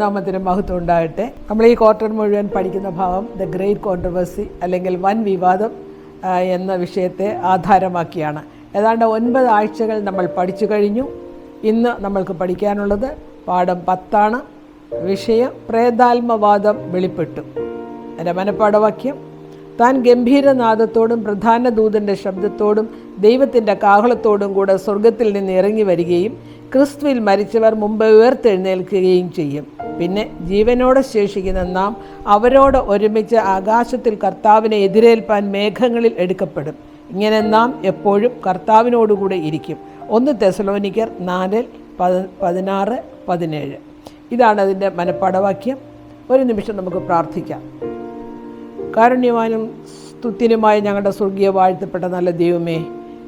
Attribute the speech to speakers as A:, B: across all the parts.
A: ദൈവനാമത്തിന് മഹത്വം ഉണ്ടാകട്ടെ. നമ്മൾ ഈ ക്വാർട്ടർ മുഴുവൻ പഠിക്കുന്ന ഭാഗം ദ ഗ്രേറ്റ് കോൺട്രവേഴ്സി അല്ലെങ്കിൽ വൻ വിവാദം എന്ന വിഷയത്തെ ആധാരമാക്കിയാണ്. ഏതാണ്ട് 9 ആഴ്ചകൾ നമ്മൾ പഠിച്ചു കഴിഞ്ഞു. ഇന്ന് നമ്മൾക്ക് പഠിക്കാനുള്ളത് പാഠം 10. വിഷയം പ്രേതാത്മവാദം വെളിപ്പെട്ടു. എൻ്റെ മനഃപ്പാഠവാക്യം: താൻ ഗംഭീരനാദത്തോടും പ്രധാന ദൂതൻ്റെ ശബ്ദത്തോടും ദൈവത്തിൻ്റെ കാഹളത്തോടും കൂടെ സ്വർഗത്തിൽ നിന്ന് ഇറങ്ങി വരികയും ക്രിസ്തുവിൽ മരിച്ചവർ മുമ്പ് ഉയർത്തെഴുന്നേൽക്കുകയും ചെയ്യും. പിന്നെ ജീവനോടെ ശേഷിക്കുന്ന നാം അവരോട് ഒരുമിച്ച് ആകാശത്തിൽ കർത്താവിനെ എതിരേൽപ്പാൻ മേഘങ്ങളിൽ എടുക്കപ്പെടും. ഇങ്ങനെ നാം എപ്പോഴും കർത്താവിനോടുകൂടെ ഇരിക്കും. 1 തെസലോനിക്കർ 4:16-17. ഇതാണ് അതിൻ്റെ മനഃപ്പാഠവാക്യം. ഒരു നിമിഷം നമുക്ക് പ്രാർത്ഥിക്കാം. കാരുണ്യവാനും സ്തുത്യനുമായ ഞങ്ങളുടെ സ്വർഗീയ വാഴ്ത്തപ്പെട്ട നല്ല ദൈവമേ,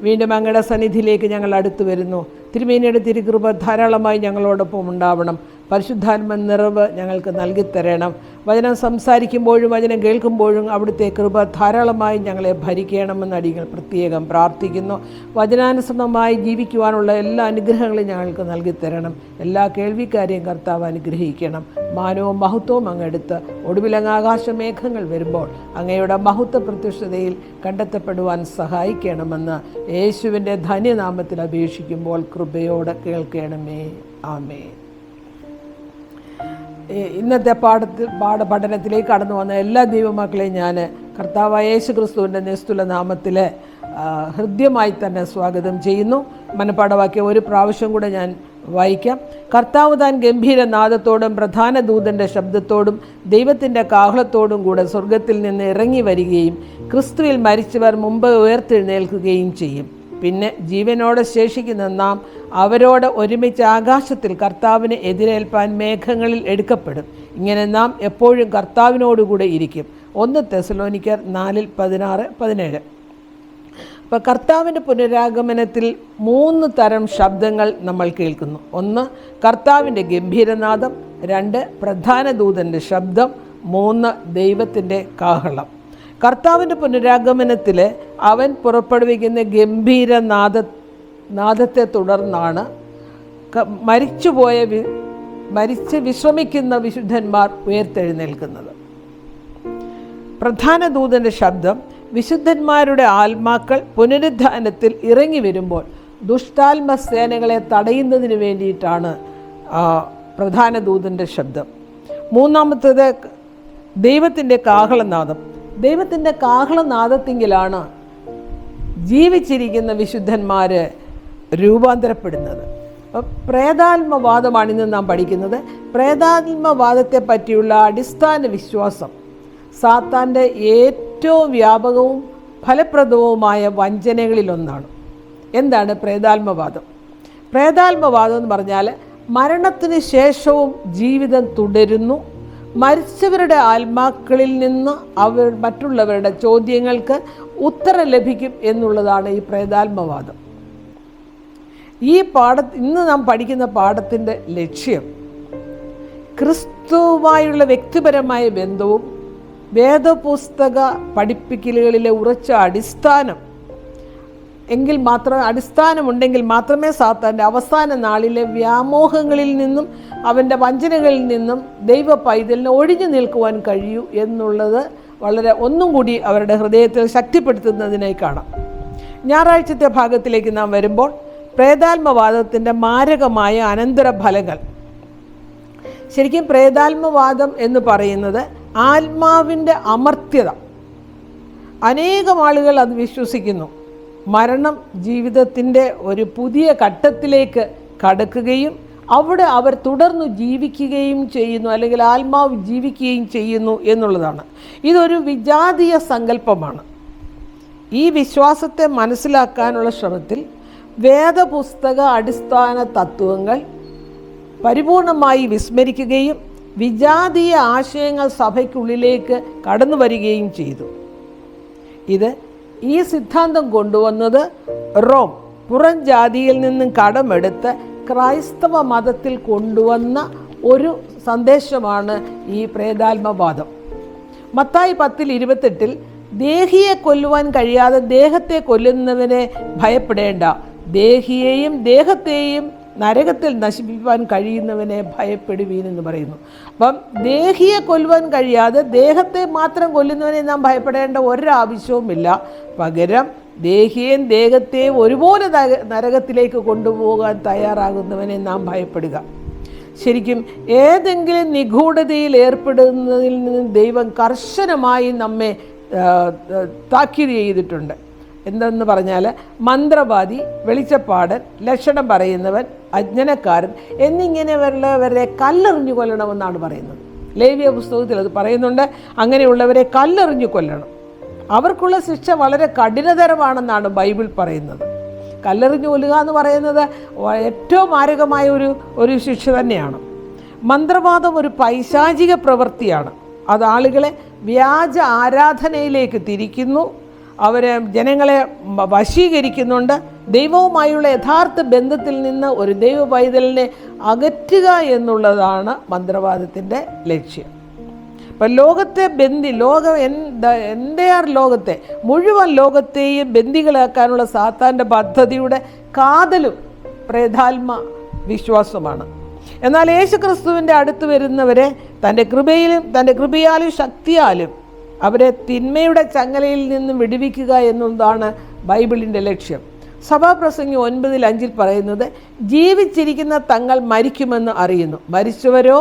A: വീണ്ടും അങ്ങയുടെ സന്നിധിയിലേക്ക് ഞങ്ങൾ അടുത്തു വരുന്നു. തിരുമേനിയുടെ തിരുകൃപ ധാരാളമായി ഞങ്ങളോടൊപ്പം ഉണ്ടാവണം. പരിശുദ്ധാത്മ നിറവ് ഞങ്ങൾക്ക് നൽകിത്തരണം. വചനം സംസാരിക്കുമ്പോഴും വചനം കേൾക്കുമ്പോഴും അവിടുത്തെ കൃപ ധാരാളമായി ഞങ്ങളെ ഭരിക്കണമെന്ന് അടിയങ്ങൾ പ്രത്യേകം പ്രാർത്ഥിക്കുന്നു. വചനാനുസൃതമായി ജീവിക്കുവാനുള്ള എല്ലാ അനുഗ്രഹങ്ങളും ഞങ്ങൾക്ക് നൽകിത്തരണം. എല്ലാ കേൾവിക്കാരെയും കർത്താവ് അനുഗ്രഹിക്കണം. മാനവും മഹത്വവും അങ്ങെടുത്ത് ഒടുവിലങ്ങ് ആകാശമേഘങ്ങൾ വരുമ്പോൾ അങ്ങയുടെ മഹത്വ പ്രത്യക്ഷതയിൽ കണ്ടെത്തപ്പെടുവാൻ സഹായിക്കണമെന്ന് യേശുവിൻ്റെ ധന്യനാമത്തിൽ അപേക്ഷിക്കുമ്പോൾ കൃപയോടെ കേൾക്കണമേ. ആമേൻ. ഇന്നത്തെ പാഠപഠനത്തിലേക്ക് കടന്നു വന്ന എല്ലാ ദൈവമക്കളെയും ഞാൻ കർത്താവായ യേശു ക്രിസ്തുവിൻ്റെ നിസ്തുല നാമത്തിൽ ഹൃദ്യമായി തന്നെ സ്വാഗതം ചെയ്യുന്നു. മനഃപ്പാഠവാക്യം ഒരു പ്രാവശ്യം കൂടെ ഞാൻ വായിക്കാം. കർത്താവ് താൻ ഗംഭീരനാദത്തോടും പ്രധാന ദൂതൻ്റെ ശബ്ദത്തോടും ദൈവത്തിൻ്റെ കാഹളത്തോടും കൂടെ സ്വർഗത്തിൽ നിന്ന് ഇറങ്ങി വരികയും ക്രിസ്തുവിൽ മരിച്ചവർ മുമ്പ് ഉയർത്തെഴുന്നേൽക്കുകയും ചെയ്യും. പിന്നെ ജീവനോടെ ശേഷിക്കുന്ന നാം അവരോട് ഒരുമിച്ച് ആകാശത്തിൽ കർത്താവിനെ എതിരേൽപ്പാൻ മേഘങ്ങളിൽ എടുക്കപ്പെടും. ഇങ്ങനെ നാം എപ്പോഴും കർത്താവിനോടുകൂടെ ഇരിക്കും. 1 തെസലോനിക്കർ 4:16-17. അപ്പോൾ കർത്താവിൻ്റെ പുനരാഗമനത്തിൽ 3 തരം ശബ്ദങ്ങൾ നമ്മൾ കേൾക്കുന്നു. 1 കർത്താവിൻ്റെ ഗംഭീരനാദം, 2 പ്രധാന ദൂതൻ്റെ ശബ്ദം, 3 ദൈവത്തിൻ്റെ കാഹളം. കർത്താവിൻ്റെ പുനരാഗമനത്തിൽ അവൻ പുറപ്പെടുവിക്കുന്ന നാദത്തെ തുടർന്നാണ് മരിച്ച് വിശ്രമിക്കുന്ന വിശുദ്ധന്മാർ ഉയർത്തെഴുന്നേൽക്കുന്നത്. പ്രധാന ദൂതൻ്റെ ശബ്ദം വിശുദ്ധന്മാരുടെ ആത്മാക്കൾ പുനരുദ്ധാനത്തിൽ ഇറങ്ങി വരുമ്പോൾ ദുഷ്ടാത്മസേനകളെ തടയുന്നതിന് വേണ്ടിയിട്ടാണ് പ്രധാന ദൂതൻ്റെ ശബ്ദം. 3-ാമത്തേത് ദൈവത്തിൻ്റെ കാഹളനാദം. ദൈവത്തിൻ്റെ കാഹളനാദത്തിങ്കിലാണ് ജീവിച്ചിരിക്കുന്ന വിശുദ്ധന്മാർ രൂപാന്തരപ്പെടുന്നത്. പ്രേതാത്മവാദമാണ് ഇന്ന് നാം പഠിക്കുന്നത്. പ്രേതാത്മവാദത്തെ പറ്റിയുള്ള അടിസ്ഥാന വിശ്വാസം സാത്താൻ്റെ ഏറ്റവും വ്യാപകവും ഫലപ്രദവുമായ വഞ്ചനകളിലൊന്നാണ്. എന്താണ് പ്രേതാത്മവാദം? പ്രേതാത്മവാദം എന്ന് പറഞ്ഞാൽ മരണത്തിന് ശേഷവും ജീവിതം തുടരുന്നു. മരിച്ചവരുടെ ആത്മാക്കളിൽ നിന്ന് മറ്റുള്ളവരുടെ ചോദ്യങ്ങൾക്ക് ഉത്തരം ലഭിക്കും എന്നുള്ളതാണ് ഈ പ്രേതാത്മവാദം. ഇന്ന് നാം പഠിക്കുന്ന പാഠത്തിൻ്റെ ലക്ഷ്യം ക്രിസ്തുവുമായുള്ള വ്യക്തിപരമായ ബന്ധവും വേദപുസ്തക പഠിപ്പിക്കലുകളിലെ ഉറച്ച അടിസ്ഥാനമുണ്ടെങ്കിൽ മാത്രമേ സാത്താൻ്റെ അവസാന നാളിലെ വ്യാമോഹങ്ങളിൽ നിന്നും അവൻ്റെ വഞ്ചനകളിൽ നിന്നും ദൈവ പൈതലിന് ഒഴിഞ്ഞു നിൽക്കുവാൻ കഴിയൂ എന്നുള്ളത് വളരെ ഒന്നും കൂടി അവരുടെ ഹൃദയത്തിൽ ശക്തിപ്പെടുത്തുന്നതിനായി കാണാം. ഞായറാഴ്ചത്തെ ഭാഗത്തിലേക്ക് നാം വരുമ്പോൾ പ്രേതാത്മവാദത്തിൻ്റെ മാരകമായ അനന്തരഫലങ്ങൾ. ശരിക്കും പ്രേതാത്മവാദം എന്ന് പറയുന്നത് ആത്മാവിൻ്റെ അമർത്യത. അനേകം ആളുകൾ അത് വിശ്വസിക്കുന്നു. മരണം ജീവിതത്തിൻ്റെ ഒരു പുതിയ ഘട്ടത്തിലേക്ക് കടക്കുകയും അവിടെ അവർ തുടർന്ന് ജീവിക്കുകയും ചെയ്യുന്നു, അല്ലെങ്കിൽ ആത്മാവ് ജീവിക്കുകയും ചെയ്യുന്നു എന്നുള്ളതാണ്. ഇതൊരു വിജാതീയ സങ്കല്പമാണ്. ഈ വിശ്വാസത്തെ മനസ്സിലാക്കാനുള്ള ശ്രമത്തിൽ വേദപുസ്തക അടിസ്ഥാന തത്വങ്ങൾ പരിപൂർണമായി വിസ്മരിക്കുകയും വിജാതീയ ആശയങ്ങൾ സഭയ്ക്കുള്ളിലേക്ക് കടന്നു വരികയും ചെയ്തു. ഈ സിദ്ധാന്തം കൊണ്ടുവന്നത് റോം പുറം ജാതിയിൽ നിന്നും കടമെടുത്ത് ക്രൈസ്തവ മതത്തിൽ കൊണ്ടുവന്ന ഒരു സന്ദേശമാണ് ഈ പ്രേതാത്മവാദം. മത്തായി 10:28 ദേഹിയെ കൊല്ലുവാൻ കഴിയാതെ ദേഹത്തെ കൊല്ലുന്നവനെ ഭയപ്പെടേണ്ട, ദേഹിയെയും ദേഹത്തെയും നരകത്തിൽ നശിപ്പിക്കാൻ കഴിയുന്നവനെ ഭയപ്പെടുവീൻ എന്ന് പറയുന്നു. അപ്പം ദേഹിയെ കൊല്ലുവാൻ കഴിയാതെ ദേഹത്തെ മാത്രം കൊല്ലുന്നവനെ നാം ഭയപ്പെടേണ്ട ഒരാവശ്യവുമില്ല. പകരം ദേഹിയെയും ദേഹത്തെയും ഒരുപോലെ നരകത്തിലേക്ക് കൊണ്ടുപോകാൻ തയ്യാറാകുന്നവനെ നാം ഭയപ്പെടുക. ശരിക്കും ഏതെങ്കിലും നിഗൂഢതയിൽ ഏർപ്പെടുന്നതിൽ നിന്ന് ദൈവം കർശനമായി നമ്മെ താക്കീത് ചെയ്തിട്ടുണ്ട്. എന്തെന്ന് പറഞ്ഞാൽ മന്ത്രവാദി, വെളിച്ചപ്പാടൻ, ലക്ഷണം പറയുന്നവൻ, അജ്ഞനക്കാരൻ എന്നിങ്ങനെയുള്ളവരെ കല്ലെറിഞ്ഞു കൊല്ലണമെന്നാണ് പറയുന്നത്. ലേവ്യ പുസ്തകത്തിൽ അത് പറയുന്നുണ്ട്. അങ്ങനെയുള്ളവരെ കല്ലെറിഞ്ഞു കൊല്ലണം. അവർക്കുള്ള ശിക്ഷ വളരെ കഠിനതരമാണെന്നാണ് ബൈബിൾ പറയുന്നത്. കല്ലെറിഞ്ഞു കൊല്ലുക എന്ന് പറയുന്നത് ഏറ്റവും മാരകമായ ഒരു ശിക്ഷ തന്നെയാണ്. മന്ത്രവാദം ഒരു പൈശാചിക പ്രവൃത്തിയാണ്. അത് ആളുകളെ വ്യാജ ആരാധനയിലേക്ക് തിരിക്കുന്നു. അവരെ ജനങ്ങളെ വശീകരിക്കുന്നുണ്ട്. ദൈവവുമായുള്ള യഥാർത്ഥ ബന്ധത്തിൽ നിന്ന് ഒരു ദൈവ പൈതലിനെ അകറ്റുക എന്നുള്ളതാണ് മന്ത്രവാദത്തിൻ്റെ ലക്ഷ്യം. ഇപ്പം ലോകത്തെ ലോകത്തെ മുഴുവൻ ലോകത്തെയും ബന്ദികളാക്കാനുള്ള സാത്താൻ്റെ പദ്ധതിയുടെ കാതലും പ്രേതാത്മ വിശ്വാസമാണ്. എന്നാൽ യേശുക്രിസ്തുവിൻ്റെ അടുത്ത് വരുന്നവരെ തൻ്റെ കൃപയാലും ശക്തിയാലും അവരെ തിന്മയുടെ ചങ്ങലയിൽ നിന്നും വിടുവിക്കുക എന്നുള്ളതാണ് ബൈബിളിൻ്റെ ലക്ഷ്യം. സഭാപ്രസംഗി 9:5 പറയുന്നത്, ജീവിച്ചിരിക്കുന്ന തങ്ങൾ മരിക്കുമെന്ന് അറിയുന്നു, മരിച്ചവരോ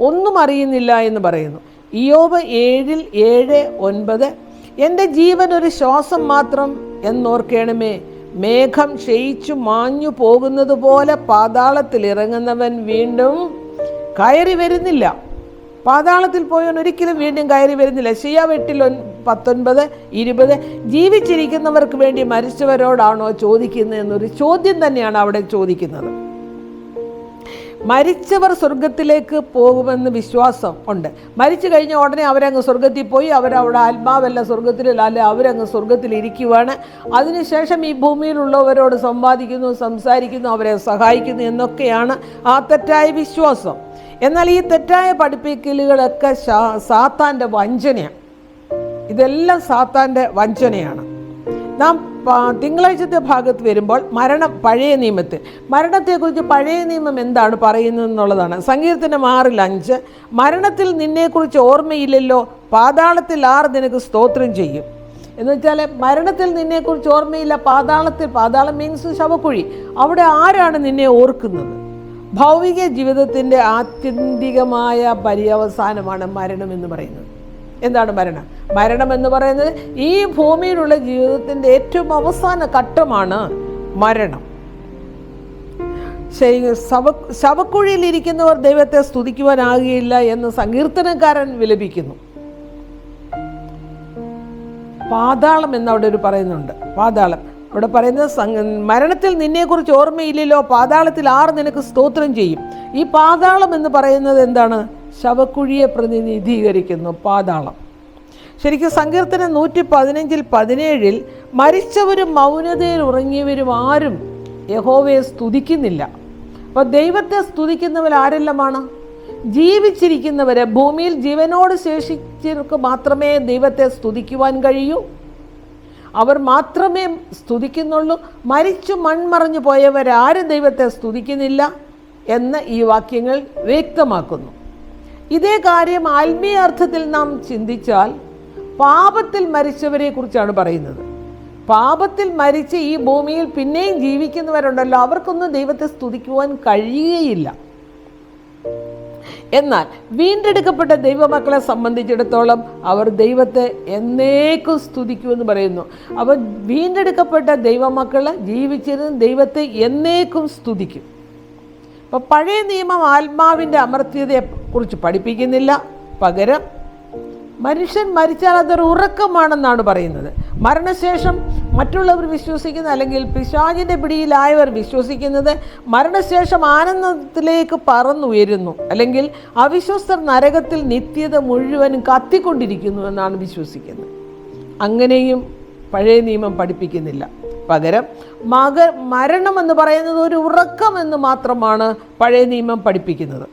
A: ഒന്നും അറിയുന്നില്ല എന്ന് പറയുന്നു. ഇയ്യോബ് 7:7-9 എൻ്റെ ജീവൻ ഒരു ശ്വാസം മാത്രം എന്നോർക്കണമേ, മേഘം ക്ഷയിച്ചു മാഞ്ഞു പോകുന്നത് പോലെ പാതാളത്തിൽ ഇറങ്ങുന്നവൻ വീണ്ടും കയറി വരുന്നില്ല. പാതാളത്തിൽ പോയവൻ ഒരിക്കലും വീണ്ടും കയറി വരുന്നില്ല. ശിയ 8:19-20 ജീവിച്ചിരിക്കുന്നവർക്ക് വേണ്ടി മരിച്ചവരോടാണോ ചോദിക്കുന്നത് എന്നൊരു ചോദ്യം തന്നെയാണ് അവിടെ ചോദിക്കുന്നത്. മരിച്ചവർ സ്വർഗത്തിലേക്ക് പോകുമെന്ന് വിശ്വാസം ഉണ്ട്. മരിച്ചു കഴിഞ്ഞ ഉടനെ അവരങ്ങ് സ്വർഗത്തിൽ പോയി, അവരവിടെ ആത്മാവല്ല സ്വർഗത്തിലല്ല, അവരങ്ങ് സ്വർഗത്തിലിരിക്കുവാണ്. അതിനുശേഷം ഈ ഭൂമിയിലുള്ളവരോട് സംസാരിക്കുന്നു, അവരെ സഹായിക്കുന്നു എന്നൊക്കെയാണ് ആ തെറ്റായ വിശ്വാസം. എന്നാൽ ഈ തെറ്റായ പഠിപ്പിക്കലുകളൊക്കെ സാത്താൻ്റെ വഞ്ചനയാണ്. ഇതെല്ലാം സാത്താൻ്റെ വഞ്ചനയാണ്. നാം തിങ്കളാഴ്ചത്തെ ഭാഗത്ത് വരുമ്പോൾ പഴയ നിയമത്തിൽ മരണത്തെക്കുറിച്ച് പഴയ നിയമം എന്താണ് പറയുന്നത് എന്നുള്ളതാണ്. സങ്കീർത്തനം 6:5 മരണത്തിൽ നിന്നെക്കുറിച്ച് ഓർമ്മയില്ലല്ലോ, പാതാളത്തിൽ ആർ നിനക്ക് സ്തോത്രം ചെയ്യും എന്ന് വെച്ചാൽ മരണത്തിൽ നിന്നെക്കുറിച്ച് ഓർമ്മയില്ല. പാതാളം മീൻസ് ശവക്കുഴി. അവിടെ ആരാണ് നിന്നെ ഓർക്കുന്നത്? ഭൗതിക ജീവിതത്തിൻ്റെ ആത്യന്തികമായ പര്യവസാനമാണ് മരണം എന്ന് പറയുന്നത്. എന്താണ് മരണം എന്ന് പറയുന്നത്? ഈ ഭൂമിയിലുള്ള ജീവിതത്തിൻ്റെ ഏറ്റവും അവസാന ഘട്ടമാണ് മരണം. ശവക്കുഴിയിലിരിക്കുന്നവർ ദൈവത്തെ സ്തുതിക്കുവാനാകുകയില്ല എന്ന് സങ്കീർത്തനക്കാരൻ വിലപിക്കുന്നു. പാതാളം എന്നവിടെ പറയുന്നുണ്ട്. പാതാളം അവിടെ പറയുന്നത്, മരണത്തിൽ നിന്നെക്കുറിച്ച് ഓർമ്മയില്ലല്ലോ, പാതാളത്തിൽ ആർ നിനക്ക് സ്തോത്രം ചെയ്യും. ഈ പാതാളം എന്ന് പറയുന്നത് എന്താണ്? ശവക്കുഴിയെ പ്രതിനിധീകരിക്കുന്നു പാതാളം. ശരിക്കും സങ്കീർത്തനം 115:17 മരിച്ചവരും മൗനതയിൽ ഉറങ്ങിയവരും ആരും യഹോവയെ സ്തുതിക്കുന്നില്ല. അപ്പോൾ ദൈവത്തെ സ്തുതിക്കുന്നവർ ആരെല്ലാമാണ്? ജീവിച്ചിരിക്കുന്നവരെ, ഭൂമിയിൽ ജീവനോട് ശേഷിച്ചവർക്ക് മാത്രമേ ദൈവത്തെ സ്തുതിക്കുവാൻ കഴിയൂ. അവർ മാത്രമേ സ്തുതിക്കുന്നുള്ളൂ. മരിച്ചു മൺമറഞ്ഞു പോയവരാരും ദൈവത്തെ സ്തുതിക്കുന്നില്ല എന്ന് ഈ വാക്യങ്ങൾ വ്യക്തമാക്കുന്നു. ഇതേ കാര്യം ആത്മീയ അർത്ഥത്തിൽ നാം ചിന്തിച്ചാൽ പാപത്തിൽ മരിച്ചവരെ കുറിച്ചാണ് പറയുന്നത്. പാപത്തിൽ മരിച്ച് ഈ ഭൂമിയിൽ പിന്നെയും ജീവിക്കുന്നവരുണ്ടല്ലോ, അവർക്കൊന്നും ദൈവത്തെ സ്തുതിക്കുവാൻ കഴിയുകയില്ല. എന്നാൽ വീണ്ടെടുക്കപ്പെട്ട ദൈവമക്കളെ സംബന്ധിച്ചിടത്തോളം അവർ ദൈവത്തെ എന്നേക്കും സ്തുതിക്കുമെന്ന് പറയുന്നു. അപ്പോൾ വീണ്ടെടുക്കപ്പെട്ട ദൈവമക്കൾ ജീവിച്ചിരുന്ന് ദൈവത്തെ എന്നേക്കും സ്തുതിക്കും. അപ്പോൾ പഴയ നിയമം ആത്മാവിൻ്റെ അമർത്യതയെക്കുറിച്ച് പഠിപ്പിക്കുന്നില്ല. പകരം മനുഷ്യൻ മരിച്ചാൽ അതൊരു ഉറക്കമാണെന്നാണ് പറയുന്നത്. മരണശേഷം മറ്റുള്ളവർ വിശ്വസിക്കുന്ന, അല്ലെങ്കിൽ പിശാചിൻ്റെ പിടിയിലായവർ വിശ്വസിക്കുന്നത് മരണശേഷം ആനന്ദത്തിലേക്ക് പറന്നുയരുന്നു, അല്ലെങ്കിൽ അവിശ്വസ്തർ നരകത്തിൽ നിത്യത മുഴുവനും കത്തിക്കൊണ്ടിരിക്കുന്നു എന്നാണ് വിശ്വസിക്കുന്നത്. അങ്ങനെയും പഴയ നിയമം പഠിപ്പിക്കുന്നില്ല. പകരം മരണം എന്ന് പറയുന്നത് ഒരു ഉറക്കം എന്ന് മാത്രമാണ് പഴയ നിയമം പഠിപ്പിക്കുന്നത്.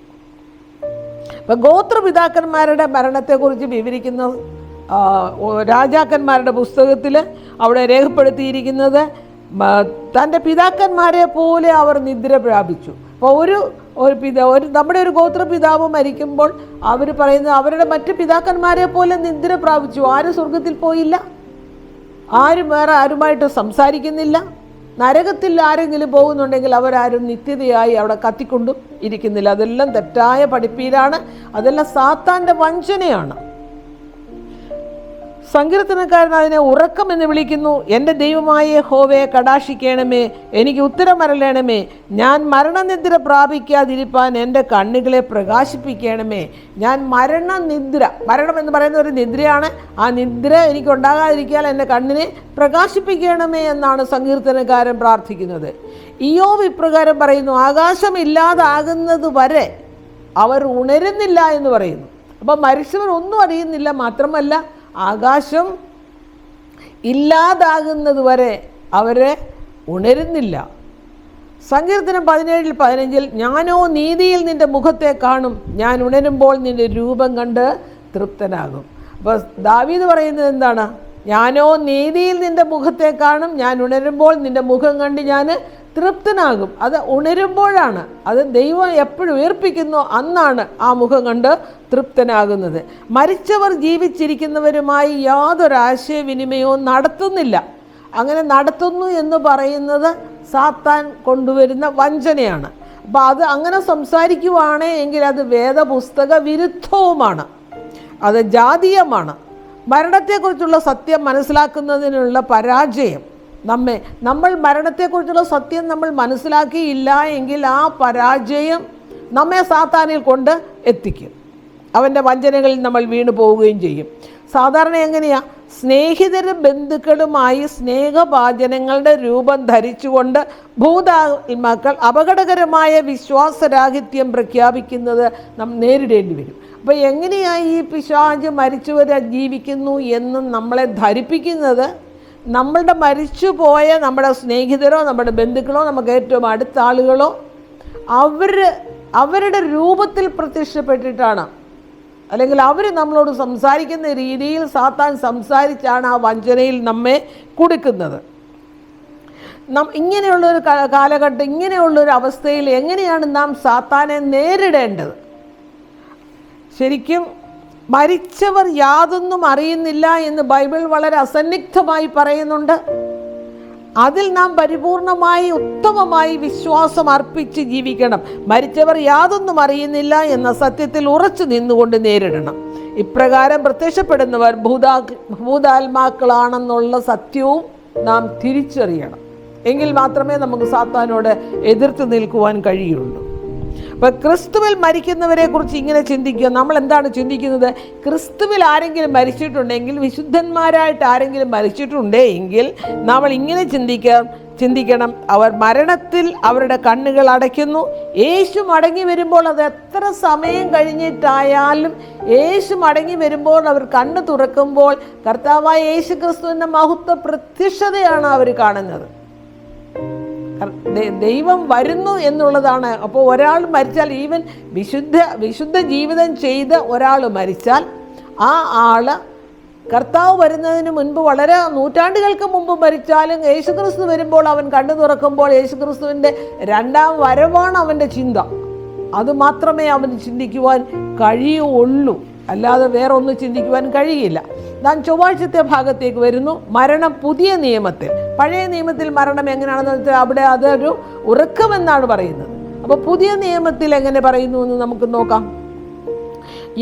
A: ഇപ്പം ഗോത്രപിതാക്കന്മാരുടെ മരണത്തെക്കുറിച്ച് വിവരിക്കുന്ന രാജാക്കന്മാരുടെ പുസ്തകത്തിൽ അവിടെ രേഖപ്പെടുത്തിയിരിക്കുന്നത്, തൻ്റെ പിതാക്കന്മാരെ പോലെ അവർ നിദ്ര പ്രാപിച്ചു, അപ്പോൾ നമ്മുടെ ഒരു ഗോത്രപിതാവ് മരിക്കുമ്പോൾ അവർ പറയുന്നത് അവരുടെ മറ്റ് പിതാക്കന്മാരെ പോലെ നിദ്ര പ്രാപിച്ചു. ആരും സ്വർഗത്തിൽ പോയില്ല, ആരും വേറെ ആരുമായിട്ട് സംസാരിക്കുന്നില്ല. നരകത്തിൽ ആരെങ്കിലും പോകുന്നുണ്ടെങ്കിൽ അവരാരും നിത്യതയായി അവിടെ കത്തിക്കൊണ്ടും ഇരിക്കുന്നില്ല. അതെല്ലാം തെറ്റായ പഠിപ്പീരാണ്, അതെല്ലാം സാത്താൻ്റെ വഞ്ചനയാണ്. സങ്കീർത്തനക്കാരൻ അതിനെ ഉറക്കം എന്ന് വിളിക്കുന്നു. എൻ്റെ ദൈവമായ യഹോവയെ കടാക്ഷിക്കണമേ, എനിക്ക് ഉത്തരമരളണമേ. ഞാൻ മരണനിദ്ര പ്രാപിക്കാതിരിപ്പാൻ എൻ്റെ കണ്ണുകളെ പ്രകാശിപ്പിക്കണമേ. ഞാൻ മരണം എന്ന് പറയുന്ന ഒരു നിദ്രയാണ്. ആ നിദ്ര എനിക്കുണ്ടാകാതിരിക്കാൻ എൻ്റെ കണ്ണിനെ പ്രകാശിപ്പിക്കണമേ എന്നാണ് സങ്കീർത്തനക്കാരൻ പ്രാർത്ഥിക്കുന്നത്. ഇയ്യോബ് ഇപ്രകാരം പറയുന്നു, ആകാശമില്ലാതാകുന്നത് വരെ അവർ ഉണരുന്നില്ല എന്ന് പറയുന്നു. അപ്പം മരിച്ചവർ ഒന്നും അറിയുന്നില്ല, മാത്രമല്ല ആകാശം ഇല്ലാതാകുന്നത് വരെ അവരെ ഉണരുന്നില്ല. സങ്കീർത്തനം 17:15 ഞാനോ നീതിയിൽ നിൻ്റെ മുഖത്തെ കാണും, ഞാൻ ഉണരുമ്പോൾ നിൻ്റെ രൂപം കണ്ട് തൃപ്തനാകും. അപ്പോൾ ദാവീദ് പറയുന്നത് എന്താണ്? ഞാനോ നീതിയിൽ നിൻ്റെ മുഖത്തെ കാണും, ഞാൻ ഉണരുമ്പോൾ നിൻ്റെ മുഖം കണ്ട് ഞാൻ തൃപ്തനാകും. അത് ഉണരുമ്പോഴാണ്, അത് ദൈവം എപ്പോഴും ഉയർപ്പിക്കുന്നോ അന്നാണ് ആ മുഖം കണ്ട് തൃപ്തനാകുന്നത്. മരിച്ചവർ ജീവിച്ചിരിക്കുന്നവരുമായി യാതൊരു ആശയവിനിമയവും നടത്തുന്നില്ല. അങ്ങനെ നടത്തുന്നു എന്ന് പറയുന്നത് സാത്താൻ കൊണ്ടുവരുന്ന വഞ്ചനയാണ്. അപ്പോൾ അത് അങ്ങനെ സംസാരിക്കുവാണ് എങ്കിൽ അത് വേദപുസ്തക വിരുദ്ധവുമാണ്, അത് ജാതീയമാണ്. മരണത്തെക്കുറിച്ചുള്ള സത്യം മനസ്സിലാക്കുന്നതിനുള്ള പരാജയം നമ്മൾ മരണത്തെക്കുറിച്ചുള്ള സത്യം നമ്മൾ മനസ്സിലാക്കിയില്ല എങ്കിൽ ആ പരാജയം നമ്മെ സാത്താനിൽ കൊണ്ട് എത്തിക്കും. അവൻ്റെ വഞ്ചനകളിൽ നമ്മൾ വീണു പോവുകയും ചെയ്യും. സാധാരണ എങ്ങനെയാ? സ്നേഹിതരും ബന്ധുക്കളുമായി സ്നേഹഭാജനങ്ങളുടെ രൂപം ധരിച്ചുകൊണ്ട് ഭൂതാത്മാക്കൾ അപകടകരമായ വിശ്വാസരാഹിത്യം പ്രഖ്യാപിക്കുന്നത് നാം നേരിടേണ്ടി വരും. അപ്പോൾ എങ്ങനെയാണ് ഈ പിശാച് മരിച്ചവരെ ജീവിക്കുന്നു എന്ന് നമ്മളെ ധരിപ്പിക്കുന്നത്? നമ്മളുടെ മരിച്ചുപോയ നമ്മുടെ സ്നേഹിതരോ നമ്മുടെ ബന്ധുക്കളോ നമുക്ക് ഏറ്റവും അടുത്ത ആളുകളോ അവരുടെ രൂപത്തിൽ പ്രത്യക്ഷപ്പെട്ടിട്ടാണ്, അല്ലെങ്കിൽ അവർ നമ്മളോട് സംസാരിക്കുന്ന രീതിയിൽ സാത്താൻ സംസാരിച്ചാണ് ആ വഞ്ചനയിൽ നമ്മെ കുടുക്കുന്നത്. ഇങ്ങനെയുള്ളൊരു കാലഘട്ടം, ഇങ്ങനെയുള്ളൊരു അവസ്ഥയിൽ എങ്ങനെയാണ് നാം സാത്താനെ നേരിടേണ്ടത്? ശരിക്കും മരിച്ചവർ യാതൊന്നും അറിയുന്നില്ല എന്ന് ബൈബിൾ വളരെ അസന്നിഗ്ധമായി പറയുന്നുണ്ട്. അതിൽ നാം പരിപൂർണമായി ഉത്തമമായി വിശ്വാസം അർപ്പിച്ച് ജീവിക്കണം. മരിച്ചവർ യാതൊന്നും അറിയുന്നില്ല എന്ന സത്യത്തിൽ ഉറച്ചു നിന്നുകൊണ്ട് നേരിടണം. ഇപ്രകാരം പ്രത്യക്ഷപ്പെടുന്നവർ ഭൂതാത്മാക്കളാണെന്നുള്ള സത്യവും നാം തിരിച്ചറിയണം. എങ്കിൽ മാത്രമേ നമുക്ക് സാത്താനോട് എതിർത്ത് നിൽക്കുവാൻ കഴിയുള്ളൂ. അപ്പോൾ ക്രിസ്തുവിൽ മരിക്കുന്നവരെ കുറിച്ച് ഇങ്ങനെ ചിന്തിക്കുക. നമ്മൾ എന്താണ് ചിന്തിക്കുന്നത്? ക്രിസ്തുവിൽ ആരെങ്കിലും മരിച്ചിട്ടുണ്ടെങ്കിൽ, വിശുദ്ധന്മാരായിട്ട് ആരെങ്കിലും മരിച്ചിട്ടുണ്ടെങ്കിൽ നമ്മൾ ഇങ്ങനെ ചിന്തിക്കണം, അവർ മരണത്തിൽ അവരുടെ കണ്ണുകൾ അടയ്ക്കുന്നു. യേശു മടങ്ങി വരുമ്പോൾ, അത് എത്ര സമയം കഴിഞ്ഞിട്ടായാലും യേശു മടങ്ങി വരുമ്പോൾ അവർ കണ്ണ് തുറക്കുമ്പോൾ കർത്താവായ യേശു ക്രിസ്തുവിൻ്റെ മഹത്വ പ്രത്യക്ഷതയാണ് അവർ കാണുന്നത്. ദൈവം വരുന്നു എന്നുള്ളതാണ്. അപ്പോൾ ഒരാൾ മരിച്ചാൽ, ഈവൻ വിശുദ്ധ ജീവിതം ചെയ്ത് ഒരാൾ മരിച്ചാൽ ആ ആള് കർത്താവ് വരുന്നതിന് മുൻപ്, വളരെ നൂറ്റാണ്ടുകൾക്ക് മുമ്പ് മരിച്ചാലും യേശുക്രിസ്തു വരുമ്പോൾ അവൻ കണ്ണു തുറക്കുമ്പോൾ യേശുക്രിസ്തുവിൻ്റെ രണ്ടാം വരവാണ് അവൻ്റെ ചിന്ത. അതുമാത്രമേ അവന് ചിന്തിക്കുവാൻ കഴിയുള്ളൂ, അല്ലാതെ വേറെ ഒന്നും ചിന്തിക്കുവാൻ കഴിയില്ല. ഞാൻ ചൊവ്വാഴ്ചത്തെ ഭാഗത്തേക്ക് വരുന്നു. മരണം പുതിയ നിയമത്തിൽ, പഴയ നിയമത്തിൽ മരണം എങ്ങനെയാണെന്ന് വെച്ചാൽ അവിടെ അതൊരു ഉറക്കമെന്നാണ് പറയുന്നത്. അപ്പോൾ പുതിയ നിയമത്തിൽ എങ്ങനെ പറയുന്നു എന്ന് നമുക്ക് നോക്കാം.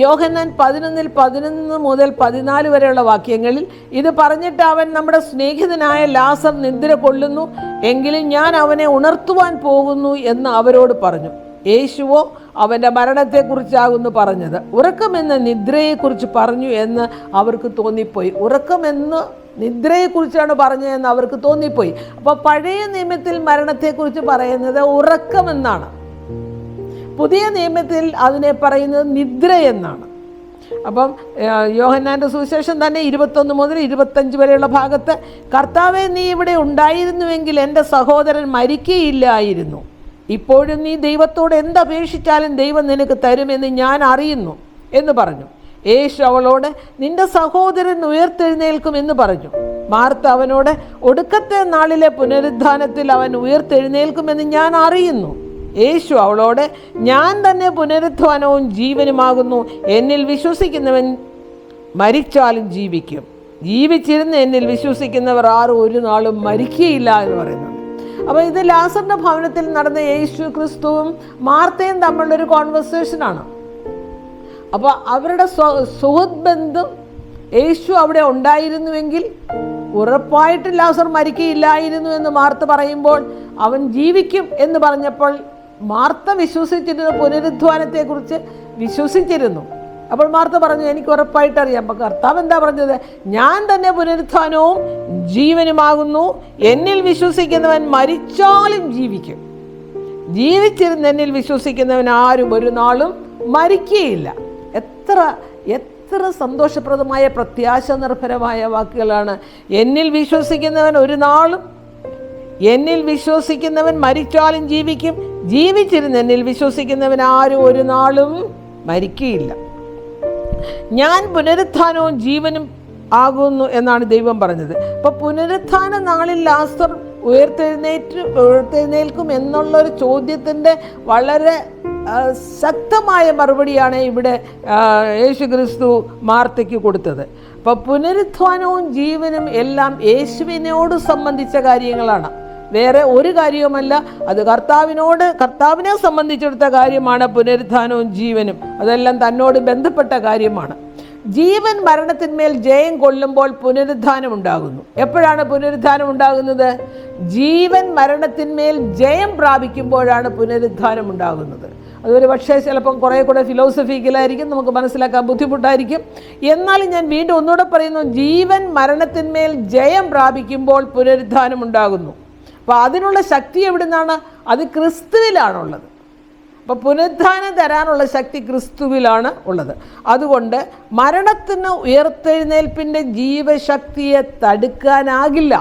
A: യോഹന്നാൻ 11:11 മുതൽ 14 വരെയുള്ള വാക്യങ്ങളിൽ ഇത് പറഞ്ഞിട്ട് അവൻ നമ്മുടെ സ്നേഹിതനായ ലാസർ നിദ്ര കൊള്ളുന്നു, എങ്കിലും ഞാൻ അവനെ ഉണർത്തുവാൻ പോകുന്നു എന്ന് അവരോട് പറഞ്ഞു. യേശുവോ അവൻ്റെ മരണത്തെക്കുറിച്ചാകുന്നു പറഞ്ഞത്, ഉറക്കമെന്ന നിദ്രയെക്കുറിച്ച് പറഞ്ഞു എന്ന് അവർക്ക് തോന്നിപ്പോയി. ഉറക്കമെന്ന് നിദ്രയെക്കുറിച്ചാണ് പറഞ്ഞതെന്ന് അവർക്ക് തോന്നിപ്പോയി. അപ്പോൾ പഴയ നിയമത്തിൽ മരണത്തെക്കുറിച്ച് പറയുന്നത് ഉറക്കമെന്നാണ്, പുതിയ നിയമത്തിൽ അതിനെ പറയുന്നത് നിദ്ര എന്നാണ്. അപ്പം യോഹന്നാൻ്റെ സുവിശേഷം തന്നെ 21 മുതൽ 25 വരെയുള്ള ഭാഗത്ത്, കർത്താവേ, നീ ഇവിടെ ഉണ്ടായിരുന്നുവെങ്കിൽ എൻ്റെ സഹോദരൻ മരിക്കുകയില്ലായിരുന്നു. ഇപ്പോഴും നീ ദൈവത്തോട് എന്തപേക്ഷിച്ചാലും ദൈവം നിനക്ക് തരുമെന്ന് ഞാൻ അറിയുന്നു എന്ന് പറഞ്ഞു. യേശു അവളോട്, നിന്റെ സഹോദരൻ ഉയർത്തെഴുന്നേൽക്കുമെന്ന് പറഞ്ഞു. മാർത്ത അവനോട്, ഒടുക്കത്തെ നാളിലെ പുനരുദ്ധാനത്തിൽ അവൻ ഉയർത്തെഴുന്നേൽക്കുമെന്ന് ഞാൻ അറിയുന്നു യേശു അവളോട്, ഞാൻ തന്നെ പുനരുത്ഥാനവും ജീവനുമാകുന്നു. എന്നിൽ വിശ്വസിക്കുന്നവൻ മരിച്ചാലും ജീവിക്കും. ജീവിച്ചിരുന്ന് എന്നിൽ വിശ്വസിക്കുന്നവർ ആരും ഒരു നാളും മരിക്കുകയില്ല എന്ന് പറയുന്നുണ്ട്. അപ്പോൾ ഇത് ലാസറിന്റെ ഭവനത്തിൽ നടന്ന യേശു ക്രിസ്തുവും മാർത്തയും തമ്മിലുള്ളൊരു കോൺവെർസേഷനാണ്. അപ്പോൾ അവരുടെ സുഹൃത്ത് ബന്ധം യേശു അവിടെ ഉണ്ടായിരുന്നുവെങ്കിൽ ഉറപ്പായിട്ട് ലാസർ മരിക്കുകയില്ലായിരുന്നു എന്ന് മാർത്ത പറയുമ്പോൾ അവൻ ജീവിക്കും എന്ന് പറഞ്ഞപ്പോൾ മാർത്ത വിശ്വസിച്ചിരുന്നു, പുനരുദ്ധാനത്തെക്കുറിച്ച് വിശ്വസിച്ചിരുന്നു. അപ്പോൾ മാർത്ത പറഞ്ഞു, എനിക്ക് ഉറപ്പായിട്ട് അറിയാം. അപ്പോൾ കർത്താവ് എന്താ പറഞ്ഞത്? ഞാൻ തന്നെ പുനരുത്ഥാനവും ജീവനുമാകുന്നു. എന്നിൽ വിശ്വസിക്കുന്നവൻ മരിച്ചാലും ജീവിക്കും. ജീവിച്ചിരുന്ന് എന്നിൽ വിശ്വസിക്കുന്നവൻ ആരും ഒരു നാളും മരിക്കുകയില്ല. എത്ര സന്തോഷപ്രദമായ പ്രത്യാശ നിർഭരമായ വാക്കുകളാണ്. എന്നിൽ വിശ്വസിക്കുന്നവൻ ഒരു നാളും, എന്നിൽ വിശ്വസിക്കുന്നവൻ മരിച്ചാലും ജീവിക്കും. ജീവിച്ചിരുന്ന് എന്നിൽ വിശ്വസിക്കുന്നവൻ ആരും ഒരു നാളും മരിക്കുകയില്ല. ഞാൻ പുനരുത്ഥാനവും ജീവനും ആകുന്നു എന്നാണ് ദൈവം പറഞ്ഞത്. അപ്പോൾ പുനരുത്ഥാന നാളിൽ ലാസർ ഉയർത്തെഴുന്നേൽക്കും എന്നുള്ളൊരു ചോദ്യത്തിൻ്റെ വളരെ ശക്തമായ മറുപടിയാണ് ഇവിടെ യേശുക്രിസ്തു മാർത്തയ്ക്ക് കൊടുത്തത്. അപ്പോൾ പുനരുത്ഥാനവും ജീവനും എല്ലാം യേശുവിനോട് സംബന്ധിച്ച കാര്യങ്ങളാണ്, വേറെ ഒരു കാര്യവുമല്ല. അത് കർത്താവിനെ സംബന്ധിച്ചെടുത്ത കാര്യമാണ് പുനരുത്ഥാനവും ജീവനും. അതെല്ലാം തന്നോട് ബന്ധപ്പെട്ട കാര്യമാണ്. ജീവൻ മരണത്തിന്മേൽ ജയം കൊള്ളുമ്പോൾ പുനരുത്ഥാനം ഉണ്ടാകുന്നു. എപ്പോഴാണ് പുനരുത്ഥാനം ഉണ്ടാകുന്നത്? ജീവൻ മരണത്തിന്മേൽ ജയം പ്രാപിക്കുമ്പോഴാണ് പുനരുത്ഥാനം ഉണ്ടാകുന്നത്. അതൊരു പക്ഷേ ചിലപ്പം കുറേ കൂടെ ഫിലോസഫിക്കലായിരിക്കും, നമുക്ക് മനസ്സിലാക്കാൻ ബുദ്ധിമുട്ടായിരിക്കും. എന്നാലും ഞാൻ വീണ്ടും ഒന്നുകൂടെ പറയുന്നു, ജീവൻ മരണത്തിന്മേൽ ജയം പ്രാപിക്കുമ്പോൾ പുനരുത്ഥാനം ഉണ്ടാകുന്നു. അപ്പോൾ അതിനുള്ള ശക്തി എവിടെ നിന്നാണ്? അത് ക്രിസ്തുവിലാണുള്ളത്. അപ്പോൾ പുനരുത്ഥാനം തരാനുള്ള ശക്തി ക്രിസ്തുവിലാണ് ഉള്ളത്. അതുകൊണ്ട് മരണത്തിന് ഉയർത്തെഴുന്നേൽപ്പിൻ്റെ ജീവശക്തിയെ തടുക്കാനാകില്ല.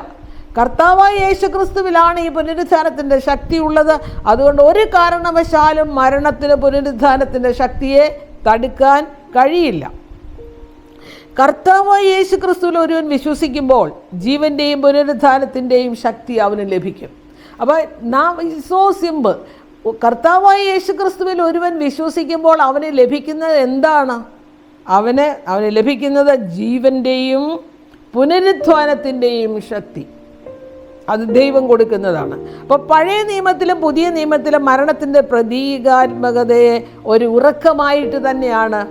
A: കർത്താവായ യേശു ക്രിസ്തുവിലാണ് ഈ പുനരുത്ഥാനത്തിൻ്റെ ശക്തി ഉള്ളത്. അതുകൊണ്ട് ഒരു കാരണവശാലും മരണത്തിന് പുനരുത്ഥാനത്തിൻ്റെ ശക്തിയെ തടുക്കാൻ കഴിയില്ല. കർത്താവായ യേശു ക്രിസ്തുവിൽ ഒരുവൻ വിശ്വസിക്കുമ്പോൾ ജീവൻ്റെയും പുനരുത്ഥാനത്തിൻ്റെയും ശക്തി അവന് ലഭിക്കും. അപ്പോൾ സോ സിമ്പിൾ. കർത്താവായ യേശു ക്രിസ്തുവിൽ ഒരുവൻ വിശ്വസിക്കുമ്പോൾ അവന് ലഭിക്കുന്നത് എന്താണ്? അവന് ലഭിക്കുന്നത് ജീവൻ്റെയും പുനരുത്ഥാനത്തിൻ്റെയും ശക്തി. അത് ദൈവം കൊടുക്കുന്നതാണ്. അപ്പോൾ പഴയ നിയമത്തിലും പുതിയ നിയമത്തിലും മരണത്തിൻ്റെ പ്രതീകാത്മകതയെ ഒരു ഉറക്കമായിട്ട് തന്നെയാണ്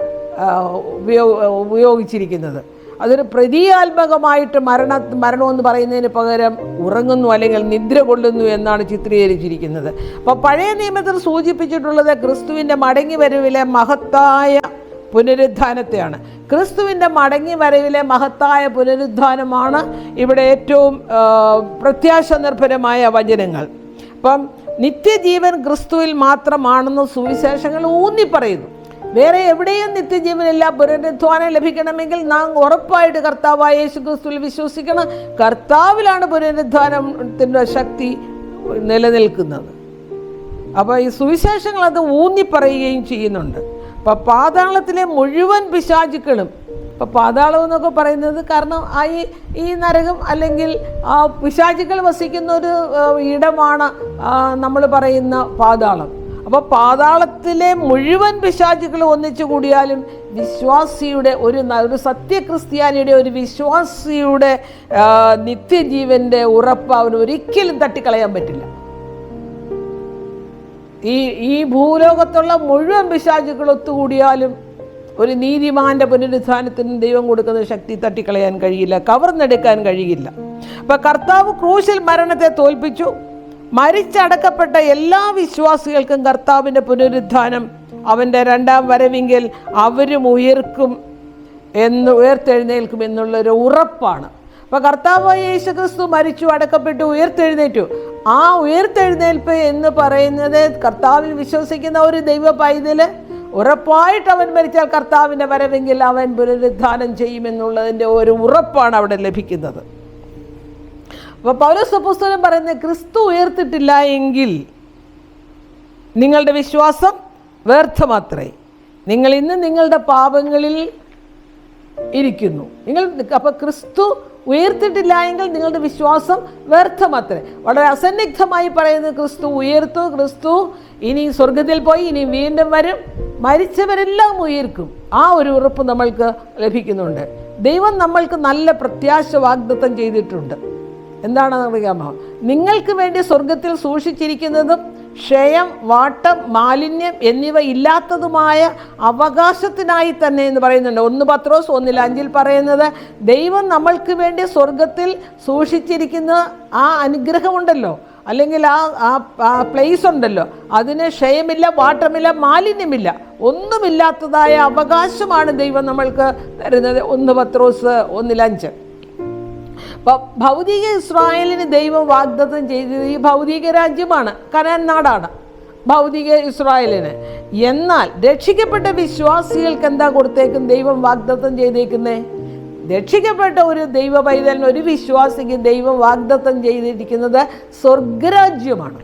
A: ഉപയോഗിച്ചിരിക്കുന്നത്. അതൊരു പ്രതീകാത്മകമായിട്ട് മരണമെന്ന് പറയുന്നതിന് പകരം ഉറങ്ങുന്നു അല്ലെങ്കിൽ നിദ്ര കൊള്ളുന്നു എന്നാണ് ചിത്രീകരിച്ചിരിക്കുന്നത്. അപ്പോൾ പഴയ നിയമത്തിൽ സൂചിപ്പിച്ചിട്ടുള്ളത് ക്രിസ്തുവിൻ്റെ മടങ്ങി വരവിലെ മഹത്തായ പുനരുത്ഥാനത്തെയാണ്. ക്രിസ്തുവിൻ്റെ മടങ്ങി വരവിലെ മഹത്തായ പുനരുത്ഥാനമാണ് ഇവിടെ ഏറ്റവും പ്രത്യാശ നിർഭരമായ വചനങ്ങൾ. അപ്പം നിത്യജീവൻ ക്രിസ്തുവിൽ മാത്രമാണെന്ന് സുവിശേഷങ്ങൾ ഊന്നിപ്പറയുന്നു. വേറെ എവിടെയും നിത്യജീവനില്ല. പുനരുത്ഥാനം ലഭിക്കണമെങ്കിൽ നാം ഉറപ്പായിട്ട് കർത്താവായ യേശു ക്രിസ്തുവിൽ വിശ്വസിക്കണം. കർത്താവിലാണ് പുനരുത്ഥാനത്തിൻ്റെ ശക്തി നിലനിൽക്കുന്നത്. അപ്പോൾ ഈ സുവിശേഷങ്ങൾ അത് ഊന്നിപ്പറയുകയും ചെയ്യുന്നുണ്ട്. അപ്പോൾ പാതാളത്തിലെ മുഴുവൻ പിശാചുക്കളും, ഇപ്പോൾ പാതാളം എന്നൊക്കെ പറയുന്നത് കാരണം ഈ നരകം അല്ലെങ്കിൽ പിശാചുക്കൾ വസിക്കുന്ന ഒരു ഇടമാണ് നമ്മൾ പറയുന്ന പാതാളം. അപ്പോൾ പാതാളത്തിലെ മുഴുവൻ പിശാചുക്കൾ ഒന്നിച്ചു കൂടിയാലും വിശ്വാസിയുടെ ഒരു സത്യക്രിസ്ത്യാനിയുടെ ഒരു വിശ്വാസിയുടെ നിത്യജീവൻ്റെ ഉറപ്പ് അവന് ഒരിക്കലും തട്ടിക്കളയാൻ പറ്റില്ല. ഈ ഭൂലോകത്തുള്ള മുഴുവൻ പിശാചുക്കൾ ഒത്തുകൂടിയാലും ഒരു നീതിമാന്റെ പുനരുത്ഥാനത്തിന് ദൈവം കൊടുക്കുന്ന ശക്തി തട്ടിക്കളയാൻ കഴിയില്ല, കവർന്നെടുക്കാൻ കഴിയില്ല. അപ്പം കർത്താവ് ക്രൂശിൽ മരണത്തെ തോൽപ്പിച്ചു. മരിച്ചടക്കപ്പെട്ട എല്ലാ വിശ്വാസികൾക്കും കർത്താവിൻ്റെ പുനരുത്ഥാനം അവൻ്റെ രണ്ടാം വരവിങ്കിൽ അവരും ഉയർത്തെഴുന്നേൽക്കും എന്നുള്ളൊരു ഉറപ്പാണ്. അപ്പോൾ കർത്താവായ യേശു ക്രിസ്തു മരിച്ചു, അടക്കപ്പെട്ടു, ഉയർത്തെഴുന്നേറ്റു. ആ ഉയർത്തെഴുന്നേൽപ്പ് എന്ന് പറയുന്നത് കർത്താവിൽ വിശ്വസിക്കുന്ന ഒരു ദൈവ പൈതല് ഉറപ്പായിട്ട് അവൻ മരിച്ചാൽ കർത്താവിൻ്റെ വരവെങ്കിൽ അവൻ പുനരുത്ഥാനം ചെയ്യുമെന്നുള്ളതിൻ്റെ ഒരു ഉറപ്പാണ് അവിടെ ലഭിക്കുന്നത്. അപ്പോൾ പൗലോസ് അപ്പോസ്തലൻ പറയുന്നത്, ക്രിസ്തു ഉയർത്തിട്ടില്ല എങ്കിൽ നിങ്ങളുടെ വിശ്വാസം വ്യർത്ഥമാത്രേ. നിങ്ങൾ ഇന്ന് നിങ്ങളുടെ പാപങ്ങളിൽ ഇരിക്കുന്നു. അപ്പോൾ ക്രിസ്തു ഉയർത്തിട്ടില്ല എങ്കിൽ നിങ്ങളുടെ വിശ്വാസം വ്യർത്ഥമാത്രേ. വളരെ അസന്നിഗ്ധമായി പറയുന്നത് ക്രിസ്തു ഉയർത്തു, ക്രിസ്തു ഇനി സ്വർഗത്തിൽ പോയി ഇനി വീണ്ടും വരും, മരിച്ചവരെല്ലാം ഉയർക്കും. ആ ഒരു ഉറപ്പ് നമ്മൾക്ക് ലഭിക്കുന്നുണ്ട്. ദൈവം നമ്മൾക്ക് നല്ല പ്രത്യാശ വാഗ്ദത്തം ചെയ്തിട്ടുണ്ട്. എന്താണെന്ന് അറിയാമോ? നിങ്ങൾക്ക് വേണ്ടി സ്വർഗത്തിൽ സൂക്ഷിച്ചിരിക്കുന്നതും ക്ഷയം, വാട്ടം, മാലിന്യം എന്നിവ ഇല്ലാത്തതുമായ അവകാശത്തിനായി തന്നെ എന്ന് പറയുന്നുണ്ട്. 1 പത്രോസ് 1:5 പറയുന്നത്, ദൈവം നമ്മൾക്ക് വേണ്ടി സ്വർഗത്തിൽ സൂക്ഷിച്ചിരിക്കുന്ന ആ അനുഗ്രഹമുണ്ടല്ലോ, അല്ലെങ്കിൽ ആ പ്ലേസ് ഉണ്ടല്ലോ, അതിന് ക്ഷയമില്ല, വാട്ടമില്ല, മാലിന്യമില്ല, ഒന്നുമില്ലാത്തതായ അവകാശമാണ് ദൈവം നമ്മൾക്ക് തരുന്നത്. 1 പത്രോസ് 1:5. ഭൗതിക ഇസ്രായേലിന് ദൈവം വാഗ്ദത്തം ചെയ്തത് ഈ ഭൗതിക രാജ്യമാണ്, കനാൻ നാടാണ് ഭൗതിക ഇസ്രായേലിന്. എന്നാൽ രക്ഷിക്കപ്പെട്ട വിശ്വാസികൾക്ക് എന്താ കൊടുത്തേക്കും ദൈവം വാഗ്ദത്തം ചെയ്തേക്കുന്നേ? രക്ഷിക്കപ്പെട്ട ഒരു ദൈവ പൈതലിന്, ഒരു വിശ്വാസിക്ക് ദൈവം വാഗ്ദത്തം ചെയ്തിരിക്കുന്നത് സ്വർഗരാജ്യമാണ്.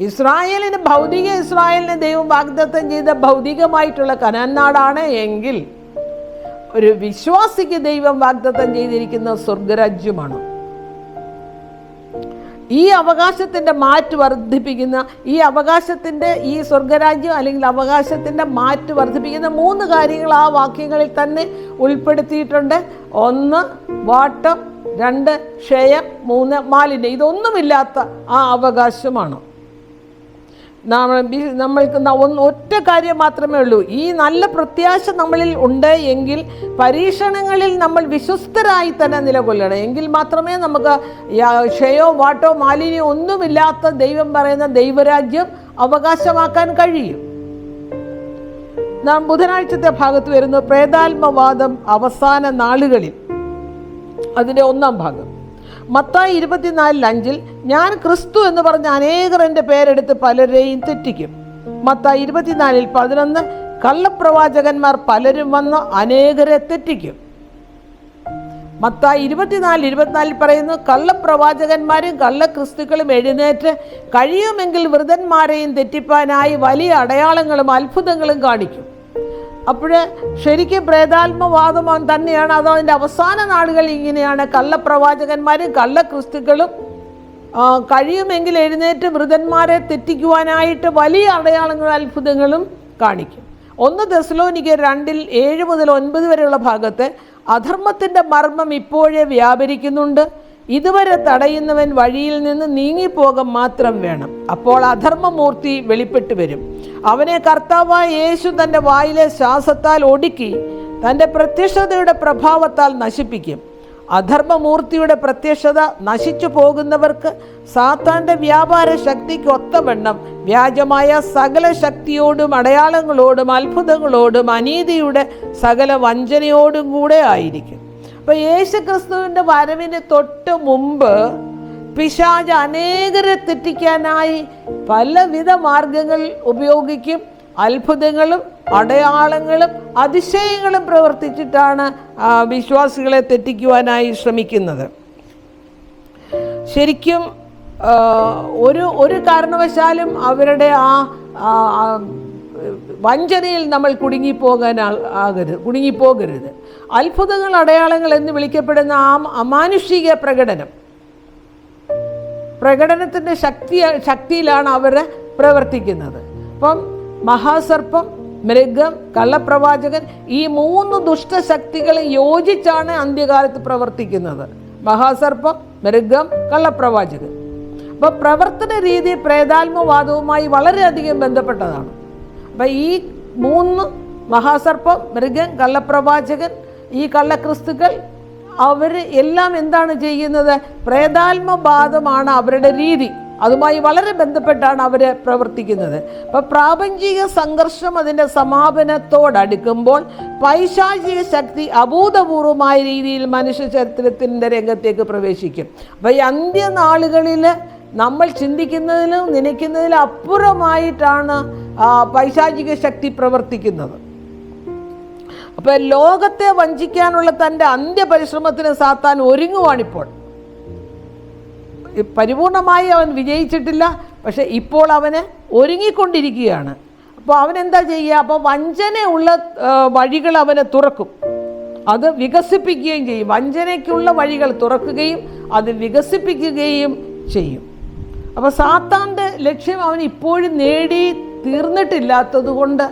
A: ഇസ്രായേലിന്, ഭൗതിക ഇസ്രായേലിന് ദൈവം വാഗ്ദത്തം ചെയ്ത ഭൗതികമായിട്ടുള്ള കനാൻ നാടാണ് എങ്കിൽ, ഒരു വിശ്വാസിക്ക് ദൈവം വാഗ്ദത്തം ചെയ്തിരിക്കുന്ന സ്വർഗരാജ്യമാണ്. ഈ അവകാശത്തിൻ്റെ മാറ്റ് വർദ്ധിപ്പിക്കുന്ന, ഈ അവകാശത്തിൻ്റെ, ഈ സ്വർഗരാജ്യം അല്ലെങ്കിൽ അവകാശത്തിൻ്റെ മാറ്റ് വർദ്ധിപ്പിക്കുന്ന 3 കാര്യങ്ങൾ ആ വാക്യങ്ങളിൽ തന്നെ ഉൾപ്പെടുത്തിയിട്ടുണ്ട്. 1 വാട്ടം, 2 ക്ഷയം, 3 മാലിന്യം. ഇതൊന്നുമില്ലാത്ത ആ അവകാശമാണ്. നമ്മൾക്ക് ഒറ്റ കാര്യം മാത്രമേ ഉള്ളൂ. ഈ നല്ല പ്രത്യാശ നമ്മളിൽ ഉണ്ട് എങ്കിൽ പരീക്ഷണങ്ങളിൽ നമ്മൾ വിശ്വസ്തരായി തന്നെ നിലകൊള്ളണം. എങ്കിൽ മാത്രമേ നമുക്ക് ക്ഷയോ വാട്ടോ മാലിന്യോ ഒന്നുമില്ലാത്ത ദൈവം പറയുന്ന ദൈവരാജ്യം അവകാശമാക്കാൻ കഴിയും. നാം ബുധനാഴ്ചത്തെ ഭാഗത്ത് വരുന്നു പ്രേതാത്മവാദം അവസാന നാളുകളിൽ, അതിൻ്റെ 1-ാം ഭാഗം. മത്തായി 24:5 ഞാൻ ക്രിസ്തു എന്ന് പറഞ്ഞ് അനേകർ എൻ്റെ പേരെടുത്ത് പലരെയും തെറ്റിക്കും. മത്തായി 24:11 കള്ളപ്രവാചകന്മാർ പലരും വന്ന് അനേകരെ തെറ്റിക്കും. മത്തായി 24:24 പറയുന്നു, കള്ളപ്രവാചകന്മാരും കള്ളക്രിസ്തുക്കളും എഴുന്നേറ്റ് കഴിയുമെങ്കിൽ വൃതന്മാരെയും തെറ്റിപ്പാനായി വലിയ അടയാളങ്ങളും അത്ഭുതങ്ങളും കാണിക്കും. അപ്പോൾ ശരിക്കും പ്രേതാത്മവാദം തന്നെയാണ് അത്. അതിൻ്റെ അവസാന നാളുകൾ ഇങ്ങനെയാണ്. കള്ളപ്രവാചകന്മാരും കള്ളക്രിസ്തുക്കളും കഴിയുമെങ്കിൽ എഴുന്നേറ്റ് മൃതന്മാരെ തെറ്റിക്കുവാനായിട്ട് വലിയ അടയാളങ്ങളും അത്ഭുതങ്ങളും കാണിക്കും. 1 തെസ്സലോനിക്കർ 2:7-9 വരെയുള്ള ഭാഗത്ത് അധർമ്മത്തിൻ്റെ മർമ്മം ഇപ്പോഴേ വ്യാപരിക്കുന്നുണ്ട്, ഇതുവരെ തടയുന്നവൻ വഴിയിൽ നിന്ന് നീങ്ങിപ്പോകാൻ മാത്രം വേണം. അപ്പോൾ അധർമ്മമൂർത്തി വെളിപ്പെട്ട് വരും. അവനെ കർത്താവായ യേശു തൻ്റെ വായിലെ ശ്വാസത്താൽ ഒടുക്കി തൻ്റെ പ്രത്യക്ഷതയുടെ പ്രഭാവത്താൽ നശിപ്പിക്കും. അധർമ്മമൂർത്തിയുടെ പ്രത്യക്ഷത നശിച്ചു പോകുന്നവർക്ക് സാത്താൻ്റെ വ്യാപാര ശക്തിക്ക് ഒത്തവണ്ണം വ്യാജമായ സകല ശക്തിയോടും അടയാളങ്ങളോടും അത്ഭുതങ്ങളോടും അനീതിയുടെ സകല വഞ്ചനയോടും കൂടെ ആയിരിക്കും. അപ്പോൾ യേശുക്രിസ്തുവിൻ്റെ വരവിന് തൊട്ട് മുമ്പ് പിശാച് അനേകരെ തെറ്റിക്കാനായി പലവിധ മാർഗങ്ങൾ ഉപയോഗിക്കും. അത്ഭുതങ്ങളും അടയാളങ്ങളും അതിശയങ്ങളും പ്രവർത്തിച്ചിട്ടാണ് വിശ്വാസികളെ തെറ്റിക്കുവാനായി ശ്രമിക്കുന്നത്. ശരിക്കും ഒരു കാരണവശാലും അവരുടെ ആ വഞ്ചനയിൽ നമ്മൾ കുടുങ്ങിപ്പോകരുത്. അത്ഭുതങ്ങൾ, അടയാളങ്ങൾ എന്ന് വിളിക്കപ്പെടുന്ന ആ അമാനുഷിക പ്രകടനത്തിൻ്റെ ശക്തിയിലാണ് അവർ പ്രവർത്തിക്കുന്നത്. അപ്പം മഹാസർപ്പം, മൃഗം, കള്ളപ്രവാചകൻ, ഈ 3 ദുഷ്ടശക്തികൾ യോജിച്ചാണ് അന്ത്യകാലത്ത് പ്രവർത്തിക്കുന്നത്. മഹാസർപ്പം, മൃഗം, കള്ളപ്രവാചകൻ. അപ്പോൾ പ്രവർത്തന രീതി പ്രേതാത്മവാദവുമായി വളരെയധികം ബന്ധപ്പെട്ടതാണ്. അപ്പം ഈ 3 മഹാസർപ്പം, മൃഗം, കള്ളപ്രവാചകൻ, ഈ കള്ളക്രിസ്തുക്കൾ, അവർ എല്ലാം എന്താണ് ചെയ്യുന്നത്? പ്രേതാത്മവാദമാണ് അവരുടെ രീതി. അതുമായി വളരെ ബന്ധപ്പെട്ടാണ് അവർ പ്രവർത്തിക്കുന്നത്. അപ്പോൾ പ്രാപഞ്ചിക സംഘർഷം അതിൻ്റെ സമാപനത്തോടടുക്കുമ്പോൾ പൈശാചിക ശക്തി അഭൂതപൂർവമായ രീതിയിൽ മനുഷ്യ ചരിത്രത്തിൻ്റെ രംഗത്തേക്ക് പ്രവേശിക്കും. അപ്പോൾ ഈ അന്ത്യനാളുകളിൽ നമ്മൾ ചിന്തിക്കുന്നതിലും നനയ്ക്കുന്നതിലും അപ്പുറമായിട്ടാണ് പൈശാചിക ശക്തി പ്രവർത്തിക്കുന്നത്. അപ്പോൾ ലോകത്തെ വഞ്ചിക്കാനുള്ള തൻ്റെ അന്ത്യപരിശ്രമത്തിന് സാത്താൻ ഒരുങ്ങുവാണിപ്പോൾ. പരിപൂർണമായി അവൻ വിജയിച്ചിട്ടില്ല, പക്ഷെ ഇപ്പോൾ അവന് ഒരുങ്ങിക്കൊണ്ടിരിക്കുകയാണ്. അപ്പോൾ അവനെന്താ ചെയ്യുക? അപ്പോൾ വഞ്ചനയുള്ള വഴികൾ അവനെ തുറക്കും, അത് വികസിപ്പിക്കുകയും ചെയ്യും. വഞ്ചനയ്ക്കുള്ള വഴികൾ തുറക്കുകയും അത് വികസിപ്പിക്കുകയും ചെയ്യും. അപ്പോൾ സാത്താൻ്റെ ലക്ഷ്യം അവൻ ഇപ്പോഴും നേടി തീർന്നിട്ടില്ലാത്തത് കൊണ്ട്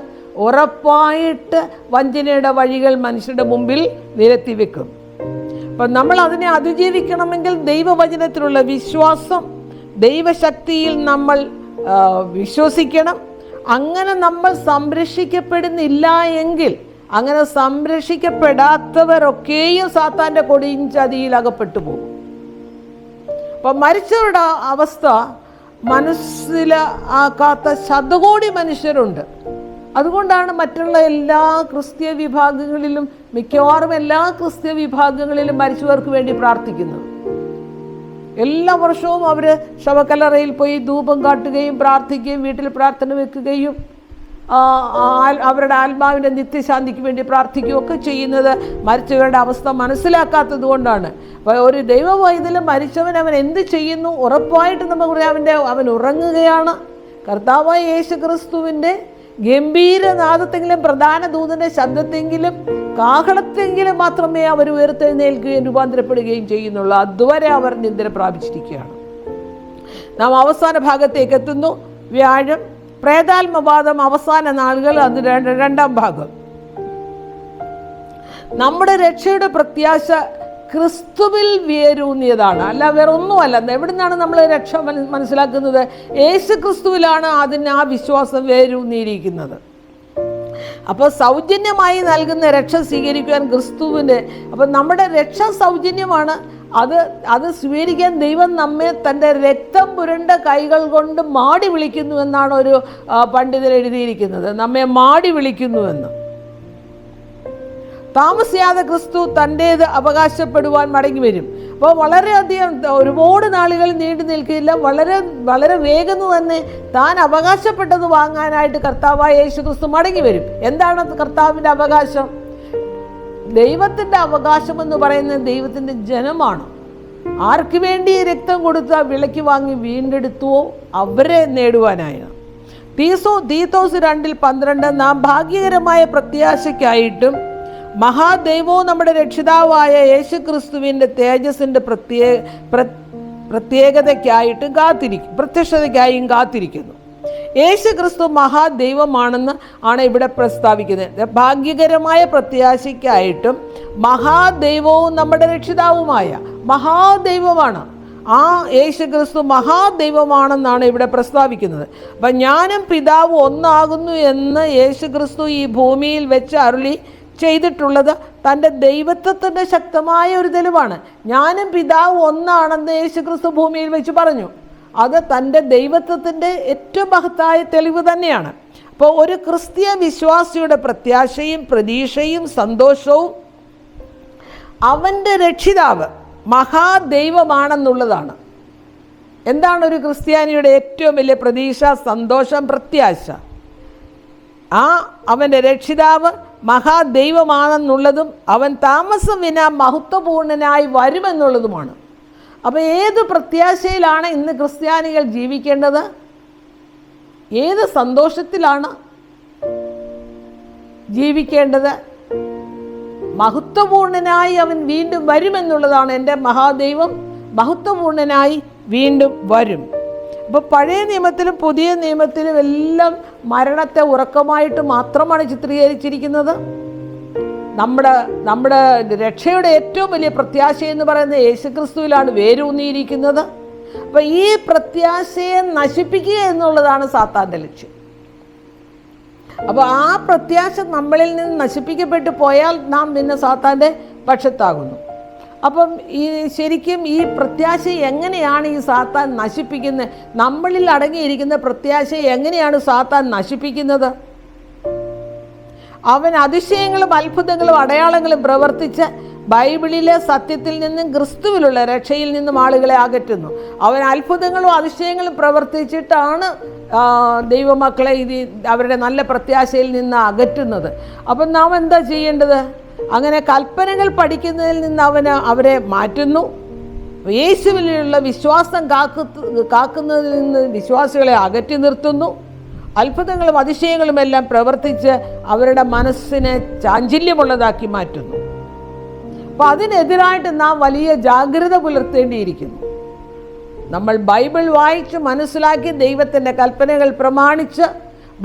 A: ഉറപ്പായിട്ട് വഞ്ചനയുടെ വഴികൾ മനുഷ്യരുടെ മുമ്പിൽ നിരത്തി വെക്കും. അപ്പം നമ്മൾ അതിനെ അതിജീവിക്കണമെങ്കിൽ ദൈവവചനത്തിലുള്ള വിശ്വാസം, ദൈവശക്തിയിൽ നമ്മൾ വിശ്വസിക്കണം. അങ്ങനെ നമ്മൾ സംരക്ഷിക്കപ്പെടുന്നില്ല എങ്കിൽ, അങ്ങനെ സംരക്ഷിക്കപ്പെടാത്തവരൊക്കെയും സാത്താൻ്റെ കൊടിയും ചതിയിൽ അകപ്പെട്ടു പോകും. അപ്പം മരിച്ചവരുടെ അവസ്ഥ മനസ്സിലാക്കാത്ത ശതകോടി മനുഷ്യരുണ്ട്. അതുകൊണ്ടാണ് മറ്റുള്ള എല്ലാ ക്രിസ്തീയ വിഭാഗങ്ങളിലും, മിക്കവാറും എല്ലാ ക്രിസ്തീയ വിഭാഗങ്ങളിലും മരിച്ചവർക്ക് വേണ്ടി പ്രാർത്ഥിക്കുന്നത്. എല്ലാ വർഷവും അവർ ശവക്കല്ലറയിൽ പോയി ധൂപം കാട്ടുകയും പ്രാർത്ഥിക്കുകയും വീട്ടിൽ പ്രാർത്ഥന വെക്കുകയും അവരുടെ ആത്മാവിൻ്റെ നിത്യശാന്തിക്ക് വേണ്ടി പ്രാർത്ഥിക്കുകയും ഒക്കെ ചെയ്യുന്നത് മരിച്ചവരുടെ അവസ്ഥ മനസ്സിലാക്കാത്തത് കൊണ്ടാണ്. അപ്പോൾ ഒരു ദൈവവൈതലും മരിച്ചവൻ അവൻ എന്ത് ചെയ്യുന്നു? ഉറപ്പായിട്ട് നമുക്ക് പറയാം, അവൻ ഉറങ്ങുകയാണ്. കർത്താവായ യേശു ക്രിസ്തുവിൻ്റെ ഗംഭീരനാദത്തെങ്കിലും, പ്രധാന ദൂതൻ്റെ ശബ്ദത്തെങ്കിലും, കാഹളത്തെങ്കിലും മാത്രമേ അവർ ഉയർത്തെഴുന്നേൽക്കുകയും രൂപാന്തരപ്പെടുകയും ചെയ്യുന്നുള്ളൂ. അതുവരെ അവർ നിദ്ര പ്രാപിച്ചിരിക്കുകയാണ്. നാം അവസാന ഭാഗത്തേക്ക് എത്തുന്നു. വ്യാഴം, പ്രേതാത്മവാദം, അവസാന നാളുകൾ, അത് രണ്ടാം ഭാഗം. നമ്മുടെ രക്ഷയുടെ പ്രത്യാശ ക്രിസ്തുവിൽ വേരൂന്നിയതാണ്, അല്ല വേറെ ഒന്നുമല്ല. എവിടെ നിന്നാണ് നമ്മൾ രക്ഷ മനസ്സിലാക്കുന്നത്? യേശു ക്രിസ്തുവിലാണ് അതിന് ആ വിശ്വാസം വേരൂന്നിയിരിക്കുന്നത്. അപ്പോൾ സൗജന്യമായി നൽകുന്ന രക്ഷ സ്വീകരിക്കുവാൻ ക്രിസ്തുവിൻ്റെ, അപ്പം നമ്മുടെ രക്ഷ സൗജന്യമാണ്. അത് സ്വീകരിക്കാൻ ദൈവം നമ്മെ തൻ്റെ രക്തം പുരണ്ട കൈകൾ കൊണ്ട് മാടി വിളിക്കുന്നു എന്നാണ് ഒരു പണ്ഡിതൻ എഴുതിയിരിക്കുന്നത്. നമ്മെ മാടി വിളിക്കുന്നുവെന്ന്. താമസിയാതെ ക്രിസ്തു തൻ്റേത് അവകാശപ്പെടുവാൻ മടങ്ങി വരും. അപ്പോൾ വളരെയധികം, ഒരുപാട് നാളുകൾ നീണ്ടു നിൽക്കില്ല, വളരെ വളരെ വേഗം തന്നെ താൻ അവകാശപ്പെട്ടത് വാങ്ങാനായിട്ട് കർത്താവായ യേശു ക്രിസ്തു മടങ്ങി വരും. എന്താണ് കർത്താവിൻ്റെ അവകാശം? ദൈവത്തിൻ്റെ അവകാശം എന്ന് പറയുന്നത് ദൈവത്തിൻ്റെ ജനമാണ്. ആർക്ക് വേണ്ടി രക്തം കൊടുത്ത വിലയ്ക്ക് വാങ്ങി വീണ്ടെടുത്തുവോ അവരെ നേടുവാനാണ്. തീത്തോസ് 2:12 നാം ഭാഗ്യകരമായ പ്രത്യാശയ്ക്കായിട്ടും മഹാദൈവവും നമ്മുടെ രക്ഷിതാവായ യേശു ക്രിസ്തുവിൻ്റെ തേജസ്സിൻ്റെ പ്രത്യേകതയ്ക്കായിട്ടും പ്രത്യക്ഷതയ്ക്കായും കാത്തിരിക്കുന്നു. യേശു ക്രിസ്തു മഹാദൈവമാണെന്ന് ആണ് ഇവിടെ പ്രസ്താവിക്കുന്നത്. ഭാഗ്യകരമായ പ്രത്യാശയ്ക്കായിട്ടും മഹാദൈവവും നമ്മുടെ രക്ഷിതാവുമായ മഹാദൈവമാണ്. ആ യേശു ക്രിസ്തു മഹാദൈവമാണെന്നാണ് ഇവിടെ പ്രസ്താവിക്കുന്നത്. അപ്പം ഞാനും പിതാവ് ഒന്നാകുന്നു എന്ന് യേശു ക്രിസ്തു ഈ ഭൂമിയിൽ വെച്ച് അരുളി ചെയ്തിട്ടുള്ളത് തൻ്റെ ദൈവത്വത്തിൻ്റെ ശക്തമായ ഒരു തെളിവാണ്. ഞാനും പിതാവ് ഒന്നാണെന്ന് യേശു ക്രിസ്തു ഭൂമിയിൽ വെച്ച് പറഞ്ഞു. അത് തൻ്റെ ദൈവത്വത്തിൻ്റെ ഏറ്റവും മഹത്തായ തെളിവ് തന്നെയാണ്. അപ്പോൾ ഒരു ക്രിസ്തീയ വിശ്വാസിയുടെ പ്രത്യാശയും പ്രതീക്ഷയും സന്തോഷവും അവൻ്റെ രക്ഷിതാവ് മഹാദൈവമാണെന്നുള്ളതാണ്. എന്താണ് ഒരു ക്രിസ്ത്യാനിയുടെ ഏറ്റവും വലിയ പ്രതീക്ഷ, സന്തോഷം, പ്രത്യാശ? അവൻ്റെ രക്ഷിതാവ് മഹാദൈവമാണെന്നുള്ളതും അവൻ താമസം വിനാ മഹത്വപൂർണനായി വരുമെന്നുള്ളതുമാണ്. അപ്പോൾ ഏത് പ്രത്യാശയിലാണ് ഇന്ന് ക്രിസ്ത്യാനികൾ ജീവിക്കേണ്ടത്? ഏത് സന്തോഷത്തിലാണ് ജീവിക്കേണ്ടത്? മഹത്വപൂർണനായി അവൻ വീണ്ടും വരുമെന്നുള്ളതാണ്. എൻ്റെ മഹാദൈവം മഹത്വപൂർണനായി വീണ്ടും വരും. അപ്പോൾ പഴയ നിയമത്തിലും പുതിയ നിയമത്തിലും എല്ലാം മരണത്തെ ഉറക്കമായിട്ട് മാത്രമാണ് ചിത്രീകരിച്ചിരിക്കുന്നത്. നമ്മുടെ രക്ഷയുടെ ഏറ്റവും വലിയ പ്രത്യാശ എന്ന് പറയുന്നത് യേശുക്രിസ്തുവിലാണ് വേരൂന്നിയിരിക്കുന്നത്. അപ്പോൾ ഈ പ്രത്യാശയെ നശിപ്പിക്കുക എന്നുള്ളതാണ് സാത്താൻ്റെ ലക്ഷ്യം. അപ്പോൾ ആ പ്രത്യാശ നമ്മളിൽ നിന്ന് നശിപ്പിക്കപ്പെട്ടു പോയാൽ നാം പിന്നെ സാത്താൻ്റെ പക്ഷത്താകുന്നു. അപ്പം ശരിക്കും ഈ പ്രത്യാശ എങ്ങനെയാണ് ഈ സാത്താൻ നശിപ്പിക്കുന്നത്? നമ്മളിൽ അടങ്ങിയിരിക്കുന്ന പ്രത്യാശ എങ്ങനെയാണ് സാത്താൻ നശിപ്പിക്കുന്നത്? അവൻ അതിശയങ്ങളും അത്ഭുതങ്ങളും അടയാളങ്ങളും പ്രവർത്തിച്ച് ബൈബിളിലെ സത്യത്തിൽ നിന്നും ക്രിസ്തുവിലുള്ള രക്ഷയിൽ നിന്നും ആളുകളെ അകറ്റുന്നു. അവൻ അത്ഭുതങ്ങളും അതിശയങ്ങളും പ്രവർത്തിച്ചിട്ടാണ് ദൈവമക്കളെ അവരുടെ നല്ല പ്രത്യാശയിൽ നിന്ന് അകറ്റുന്നത്. അപ്പം നാം എന്താ ചെയ്യേണ്ടത്? അങ്ങനെ കൽപ്പനകൾ പഠിക്കുന്നതിൽ നിന്ന് അവരെ മാറ്റുന്നു. യേശുവിലുള്ള വിശ്വാസം കാക്കുന്നതിൽ നിന്ന് വിശ്വാസികളെ അകറ്റി നിർത്തുന്നു. അത്ഭുതങ്ങളും അതിശയങ്ങളും എല്ലാം പ്രവർത്തിച്ച് അവരുടെ മനസ്സിനെ ചാഞ്ചല്യമുള്ളതാക്കി മാറ്റുന്നു. അപ്പോൾ അതിനെതിരായിട്ട് നാം വലിയ ജാഗ്രത പുലർത്തേണ്ടിയിരിക്കുന്നു. നമ്മൾ ബൈബിൾ വായിച്ച് മനസ്സിലാക്കി ദൈവത്തിൻ്റെ കൽപ്പനകൾ പ്രമാണിച്ച്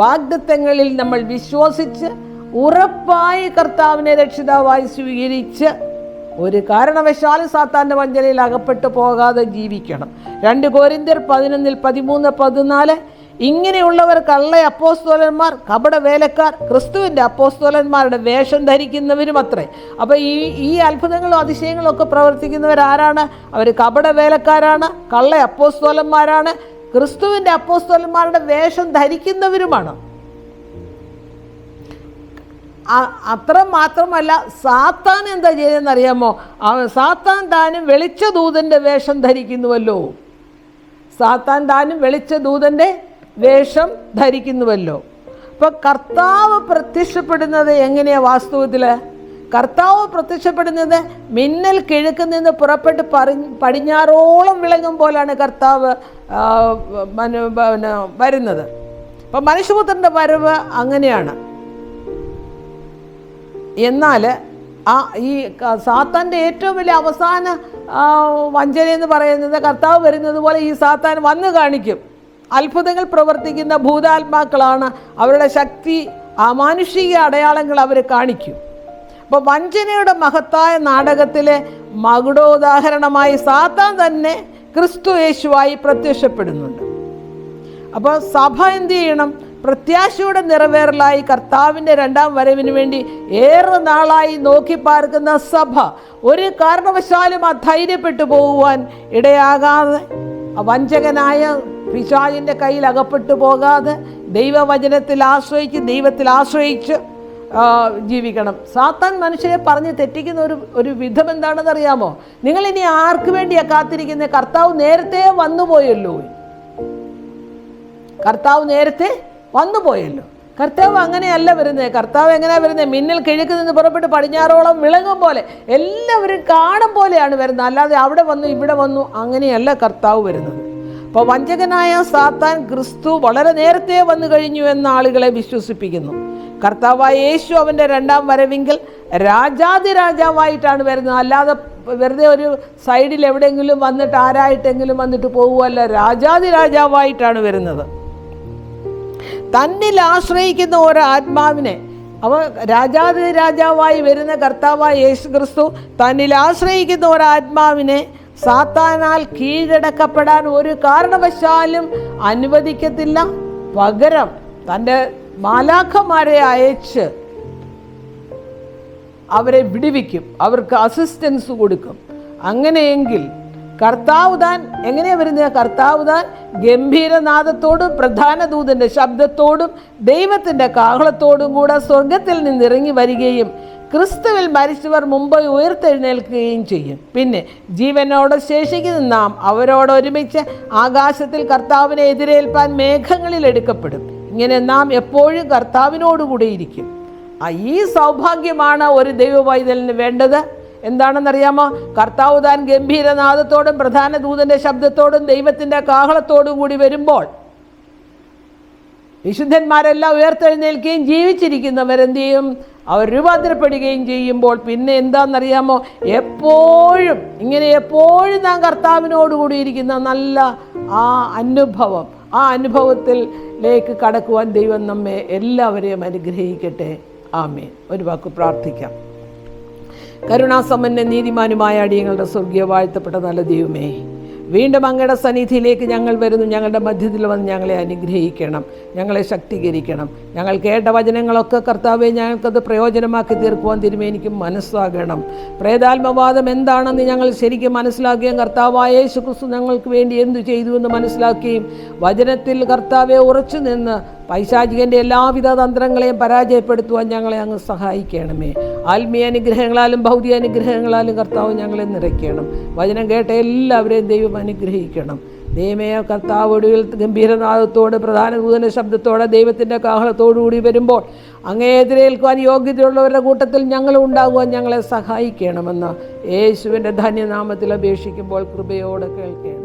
A: വാഗ്ദത്തങ്ങളിൽ നമ്മൾ വിശ്വസിച്ച് ഉറപ്പായി കർത്താവിനെ രക്ഷിതാവായി സ്വീകരിച്ച് ഒരു കാരണവശാലും സാത്താൻ്റെ വഞ്ചനയിൽ അകപ്പെട്ടു പോകാതെ ജീവിക്കണം. 2 കൊരിന്ത്യർ 11:13-14 ഇങ്ങനെയുള്ളവർ കള്ള അപ്പോസ്തലന്മാർ, കപട വേലക്കാർ, ക്രിസ്തുവിൻ്റെ അപ്പോസ്തലന്മാരുടെ വേഷം ധരിക്കുന്നവരും അത്രേ. അപ്പോൾ ഈ അത്ഭുതങ്ങളും അതിശയങ്ങളും ഒക്കെ പ്രവർത്തിക്കുന്നവരാരാണ്? അവർ കപട വേലക്കാരാണ്, കള്ള അപ്പോസ്തലന്മാരാണ്, ക്രിസ്തുവിൻ്റെ അപ്പോസ്തലന്മാരുടെ വേഷം ധരിക്കുന്നവരുമാണ്. അത്ര മാത്രമല്ല, സാത്താൻ എന്താ ചെയ്തെന്നറിയാമോ? സാത്താൻ താനും വെളിച്ച ദൂതൻ്റെ വേഷം ധരിക്കുന്നുവല്ലോ. സാത്താൻ താനും വെളിച്ച ദൂതൻ്റെ വേഷം ധരിക്കുന്നുവല്ലോ. അപ്പോൾ കർത്താവ് പ്രത്യക്ഷപ്പെടുന്നത് എങ്ങനെയാണ്? വാസ്തവത്തിൽ കർത്താവ് പ്രത്യക്ഷപ്പെടുന്നത് മിന്നൽ കിഴക്ക് നിന്ന് പുറപ്പെട്ട് പടിഞ്ഞാറോളം വിളങ്ങും പോലാണ് കർത്താവ് വരുന്നത്. അപ്പം മനുഷ്യപുത്രൻ്റെ വരവ് അങ്ങനെയാണ്. എന്നാൽ ഈ സാത്താൻ്റെ ഏറ്റവും വലിയ അവസാന വഞ്ചന എന്ന് പറയുന്നത് കർത്താവ് വരുന്നത് പോലെ ഈ സാത്താൻ വന്നു കാണിക്കും. അത്ഭുതങ്ങൾ പ്രവർത്തിക്കുന്ന ഭൂതാത്മാക്കളാണ്. അവരുടെ ശക്തി, അമാനുഷിക അടയാളങ്ങൾ അവർ കാണിക്കും. അപ്പോൾ വഞ്ചനയുടെ മഹത്തായ നാടകത്തിലെ മകുടോദാഹരണമായി സാത്താൻ തന്നെ ക്രിസ്തു യേശുവായി പ്രത്യക്ഷപ്പെടുന്നുണ്ട്. അപ്പോൾ സഭ എന്ത് ചെയ്യണം? പ്രത്യാശയുടെ നിറവേറലായി കർത്താവിൻ്റെ 2ാം വരവിന് വേണ്ടി ഏറെ നാളായി നോക്കിപ്പാർക്കുന്ന സഭ ഒരു കാരണവശാലും അധൈര്യപ്പെട്ടു പോകുവാൻ ഇടയാകാതെ, വഞ്ചകനായ പിശാചിൻ്റെ കയ്യിൽ അകപ്പെട്ടു പോകാതെ ദൈവവചനത്തിൽ ആശ്രയിച്ച്, ദൈവത്തിൽ ആശ്രയിച്ച് ജീവിക്കണം. സാത്താൻ മനുഷ്യരെ പറഞ്ഞ് തെറ്റിക്കുന്ന ഒരു വിധം എന്താണെന്നറിയാമോ? നിങ്ങളിനി ആർക്ക് വേണ്ടിയാണ് കാത്തിരിക്കുന്നത്? കർത്താവ് നേരത്തെ വന്നുപോയല്ലോ. കർത്താവ് നേരത്തെ വന്നുപോയല്ലോ. കർത്താവ് അങ്ങനെയല്ല വരുന്നത്. കർത്താവ് എങ്ങനെയാണ് വരുന്നത്? മിന്നൽ കിഴക്ക് നിന്ന് പുറപ്പെട്ട് പടിഞ്ഞാറോളം വിളങ്ങും പോലെ, എല്ലാവരും കാണും പോലെയാണ് വരുന്നത്. അല്ലാതെ അവിടെ വന്നു ഇവിടെ വന്നു അങ്ങനെയല്ല കർത്താവ് വരുന്നത്. അപ്പോൾ വഞ്ചകനായ സാത്താൻ ക്രിസ്തു വളരെ നേരത്തെ വന്നു കഴിഞ്ഞു എന്ന ആളുകളെ വിശ്വസിപ്പിക്കുന്നു. കർത്താവായ യേശു അവൻ്റെ 2ാം വരവിങ്കിൽ രാജാതിരാജാവായിട്ടാണ് വരുന്നത്. അല്ലാതെ വെറുതെ ഒരു സൈഡിൽ എവിടെയെങ്കിലും വന്നിട്ട് ആരായിട്ടെങ്കിലും വന്നിട്ട് പോകുമല്ല, രാജാതിരാജാവായിട്ടാണ് വരുന്നത്. തന്നിൽ ആശ്രയിക്കുന്ന ഒരാത്മാവിനെ, അവ രാജാതിരാജാവായി വരുന്ന കർത്താവായ യേശു ക്രിസ്തു തന്നിൽ ആശ്രയിക്കുന്ന ഒരാത്മാവിനെ സാത്താനാൽ കീഴടക്കപ്പെടാൻ ഒരു കാരണവശാലും അനുവദിക്കത്തില്ല. പകരം തൻ്റെ മാലാഖമാരെ അയച്ച് അവരെ വിടുവിക്കും, അവർക്ക് അസിസ്റ്റൻസ് കൊടുക്കും. അങ്ങനെയെങ്കിൽ കർത്താവ് താൻ എങ്ങനെയാണ് വരുന്നത്? കർത്താവ് താൻ ഗംഭീരനാദത്തോടും പ്രധാന ദൂതൻ്റെ ശബ്ദത്തോടും ദൈവത്തിൻ്റെ കാഹളത്തോടും കൂടെ സ്വർഗത്തിൽ നിന്ന് ഇറങ്ങി വരികയും ക്രിസ്തുവിൽ മരിച്ചവർ മുമ്പ് ഉയർത്തെഴുന്നേൽക്കുകയും ചെയ്യും. പിന്നെ ജീവനോടെ ശേഷിക്കുന്ന നാം അവരോടൊരുമിച്ച് ആകാശത്തിൽ കർത്താവിനെ എതിരേൽപ്പാൻ മേഘങ്ങളിൽ എടുക്കപ്പെടും. ഇങ്ങനെ നാം എപ്പോഴും കർത്താവിനോടുകൂടി ഇരിക്കും. ഈ സൗഭാഗ്യമാണ് ഒരു ദൈവവൈതലിന് വേണ്ടത്. എന്താണെന്നറിയാമോ? കർത്താവ് താൻ ഗംഭീരനാദത്തോടും പ്രധാന ദൂതൻ്റെ ശബ്ദത്തോടും ദൈവത്തിൻ്റെ കാഹളത്തോടും കൂടി വരുമ്പോൾ വിശുദ്ധന്മാരെല്ലാം ഉയർത്തെഴുന്നേൽക്കുകയും ജീവിച്ചിരിക്കുന്നവരെന്ത് ചെയ്യും? അവർ രൂപാന്തരപ്പെടുകയും ചെയ്യുമ്പോൾ പിന്നെ എന്താണെന്നറിയാമോ? എപ്പോഴും നാം കർത്താവിനോടുകൂടി ഇരിക്കുന്ന നല്ല ആ അനുഭവം, ആ അനുഭവത്തിലേക്ക് കടക്കുവാൻ ദൈവം നമ്മെ എല്ലാവരെയും അനുഗ്രഹിക്കട്ടെ. ആമേൻ. ഒരു വാക്ക് പ്രാർത്ഥിക്കാം. കരുണാസമ്പന്ന നീതിമാനുമായ അടിയങ്ങളുടെ സ്വർഗീയ വാഴ്ത്തപ്പെട്ട നല്ല ദൈവമേ, വീണ്ടും അങ്ങയുടെ സന്നിധിയിലേക്ക് ഞങ്ങൾ വരുന്നു. ഞങ്ങളുടെ മധ്യത്തിൽ വന്ന് ഞങ്ങളെ അനുഗ്രഹിക്കണം, ഞങ്ങളെ ശക്തീകരിക്കണം. ഞങ്ങൾ കേട്ട വചനങ്ങളൊക്കെ കർത്താവെ ഞങ്ങൾക്കത് പ്രയോജനമാക്കി തീർക്കുവാൻ തിരുമേനിക്ക് മനസ്സാകണം. പ്രേതാത്മവാദം എന്താണെന്ന് ഞങ്ങൾ ശരിക്കും മനസ്സിലാക്കുകയും കർത്താവായ യേശു ക്രിസ്തു ഞങ്ങൾക്ക് വേണ്ടി എന്തു ചെയ്തു എന്ന് മനസ്സിലാക്കുകയും വചനത്തിൽ കർത്താവെ ഉറച്ചു നിന്ന് പൈശാചികൻ്റെ എല്ലാവിധ തന്ത്രങ്ങളെയും പരാജയപ്പെടുത്തുവാൻ ഞങ്ങളെ അങ്ങ് സഹായിക്കണമേ. ആത്മീയ അനുഗ്രഹങ്ങളാലും ഭൗതിക അനുഗ്രഹങ്ങളാലും കർത്താവ് ഞങ്ങളെ നിറയ്ക്കണം. വചനം കേട്ട എല്ലാവരെയും ദൈവം അനുഗ്രഹിക്കണം. ദൈവമേ, കർത്താവ് ഒടുവിൽ ഗംഭീരനാദത്തോട് പ്രധാന ദൂതൻ്റെ ശബ്ദത്തോടെ ദൈവത്തിൻ്റെ കാഹളത്തോടുകൂടി വരുമ്പോൾ അങ്ങേ എതിരേൽക്കുവാൻ യോഗ്യതയുള്ളവരുടെ കൂട്ടത്തിൽ ഞങ്ങളും ഉണ്ടാകുവാൻ ഞങ്ങളെ സഹായിക്കണമെന്ന് യേശുവിൻ്റെ ധന്യനാമത്തിൽ അപേക്ഷിക്കുമ്പോൾ കൃപയോടെ കേൾക്കണം.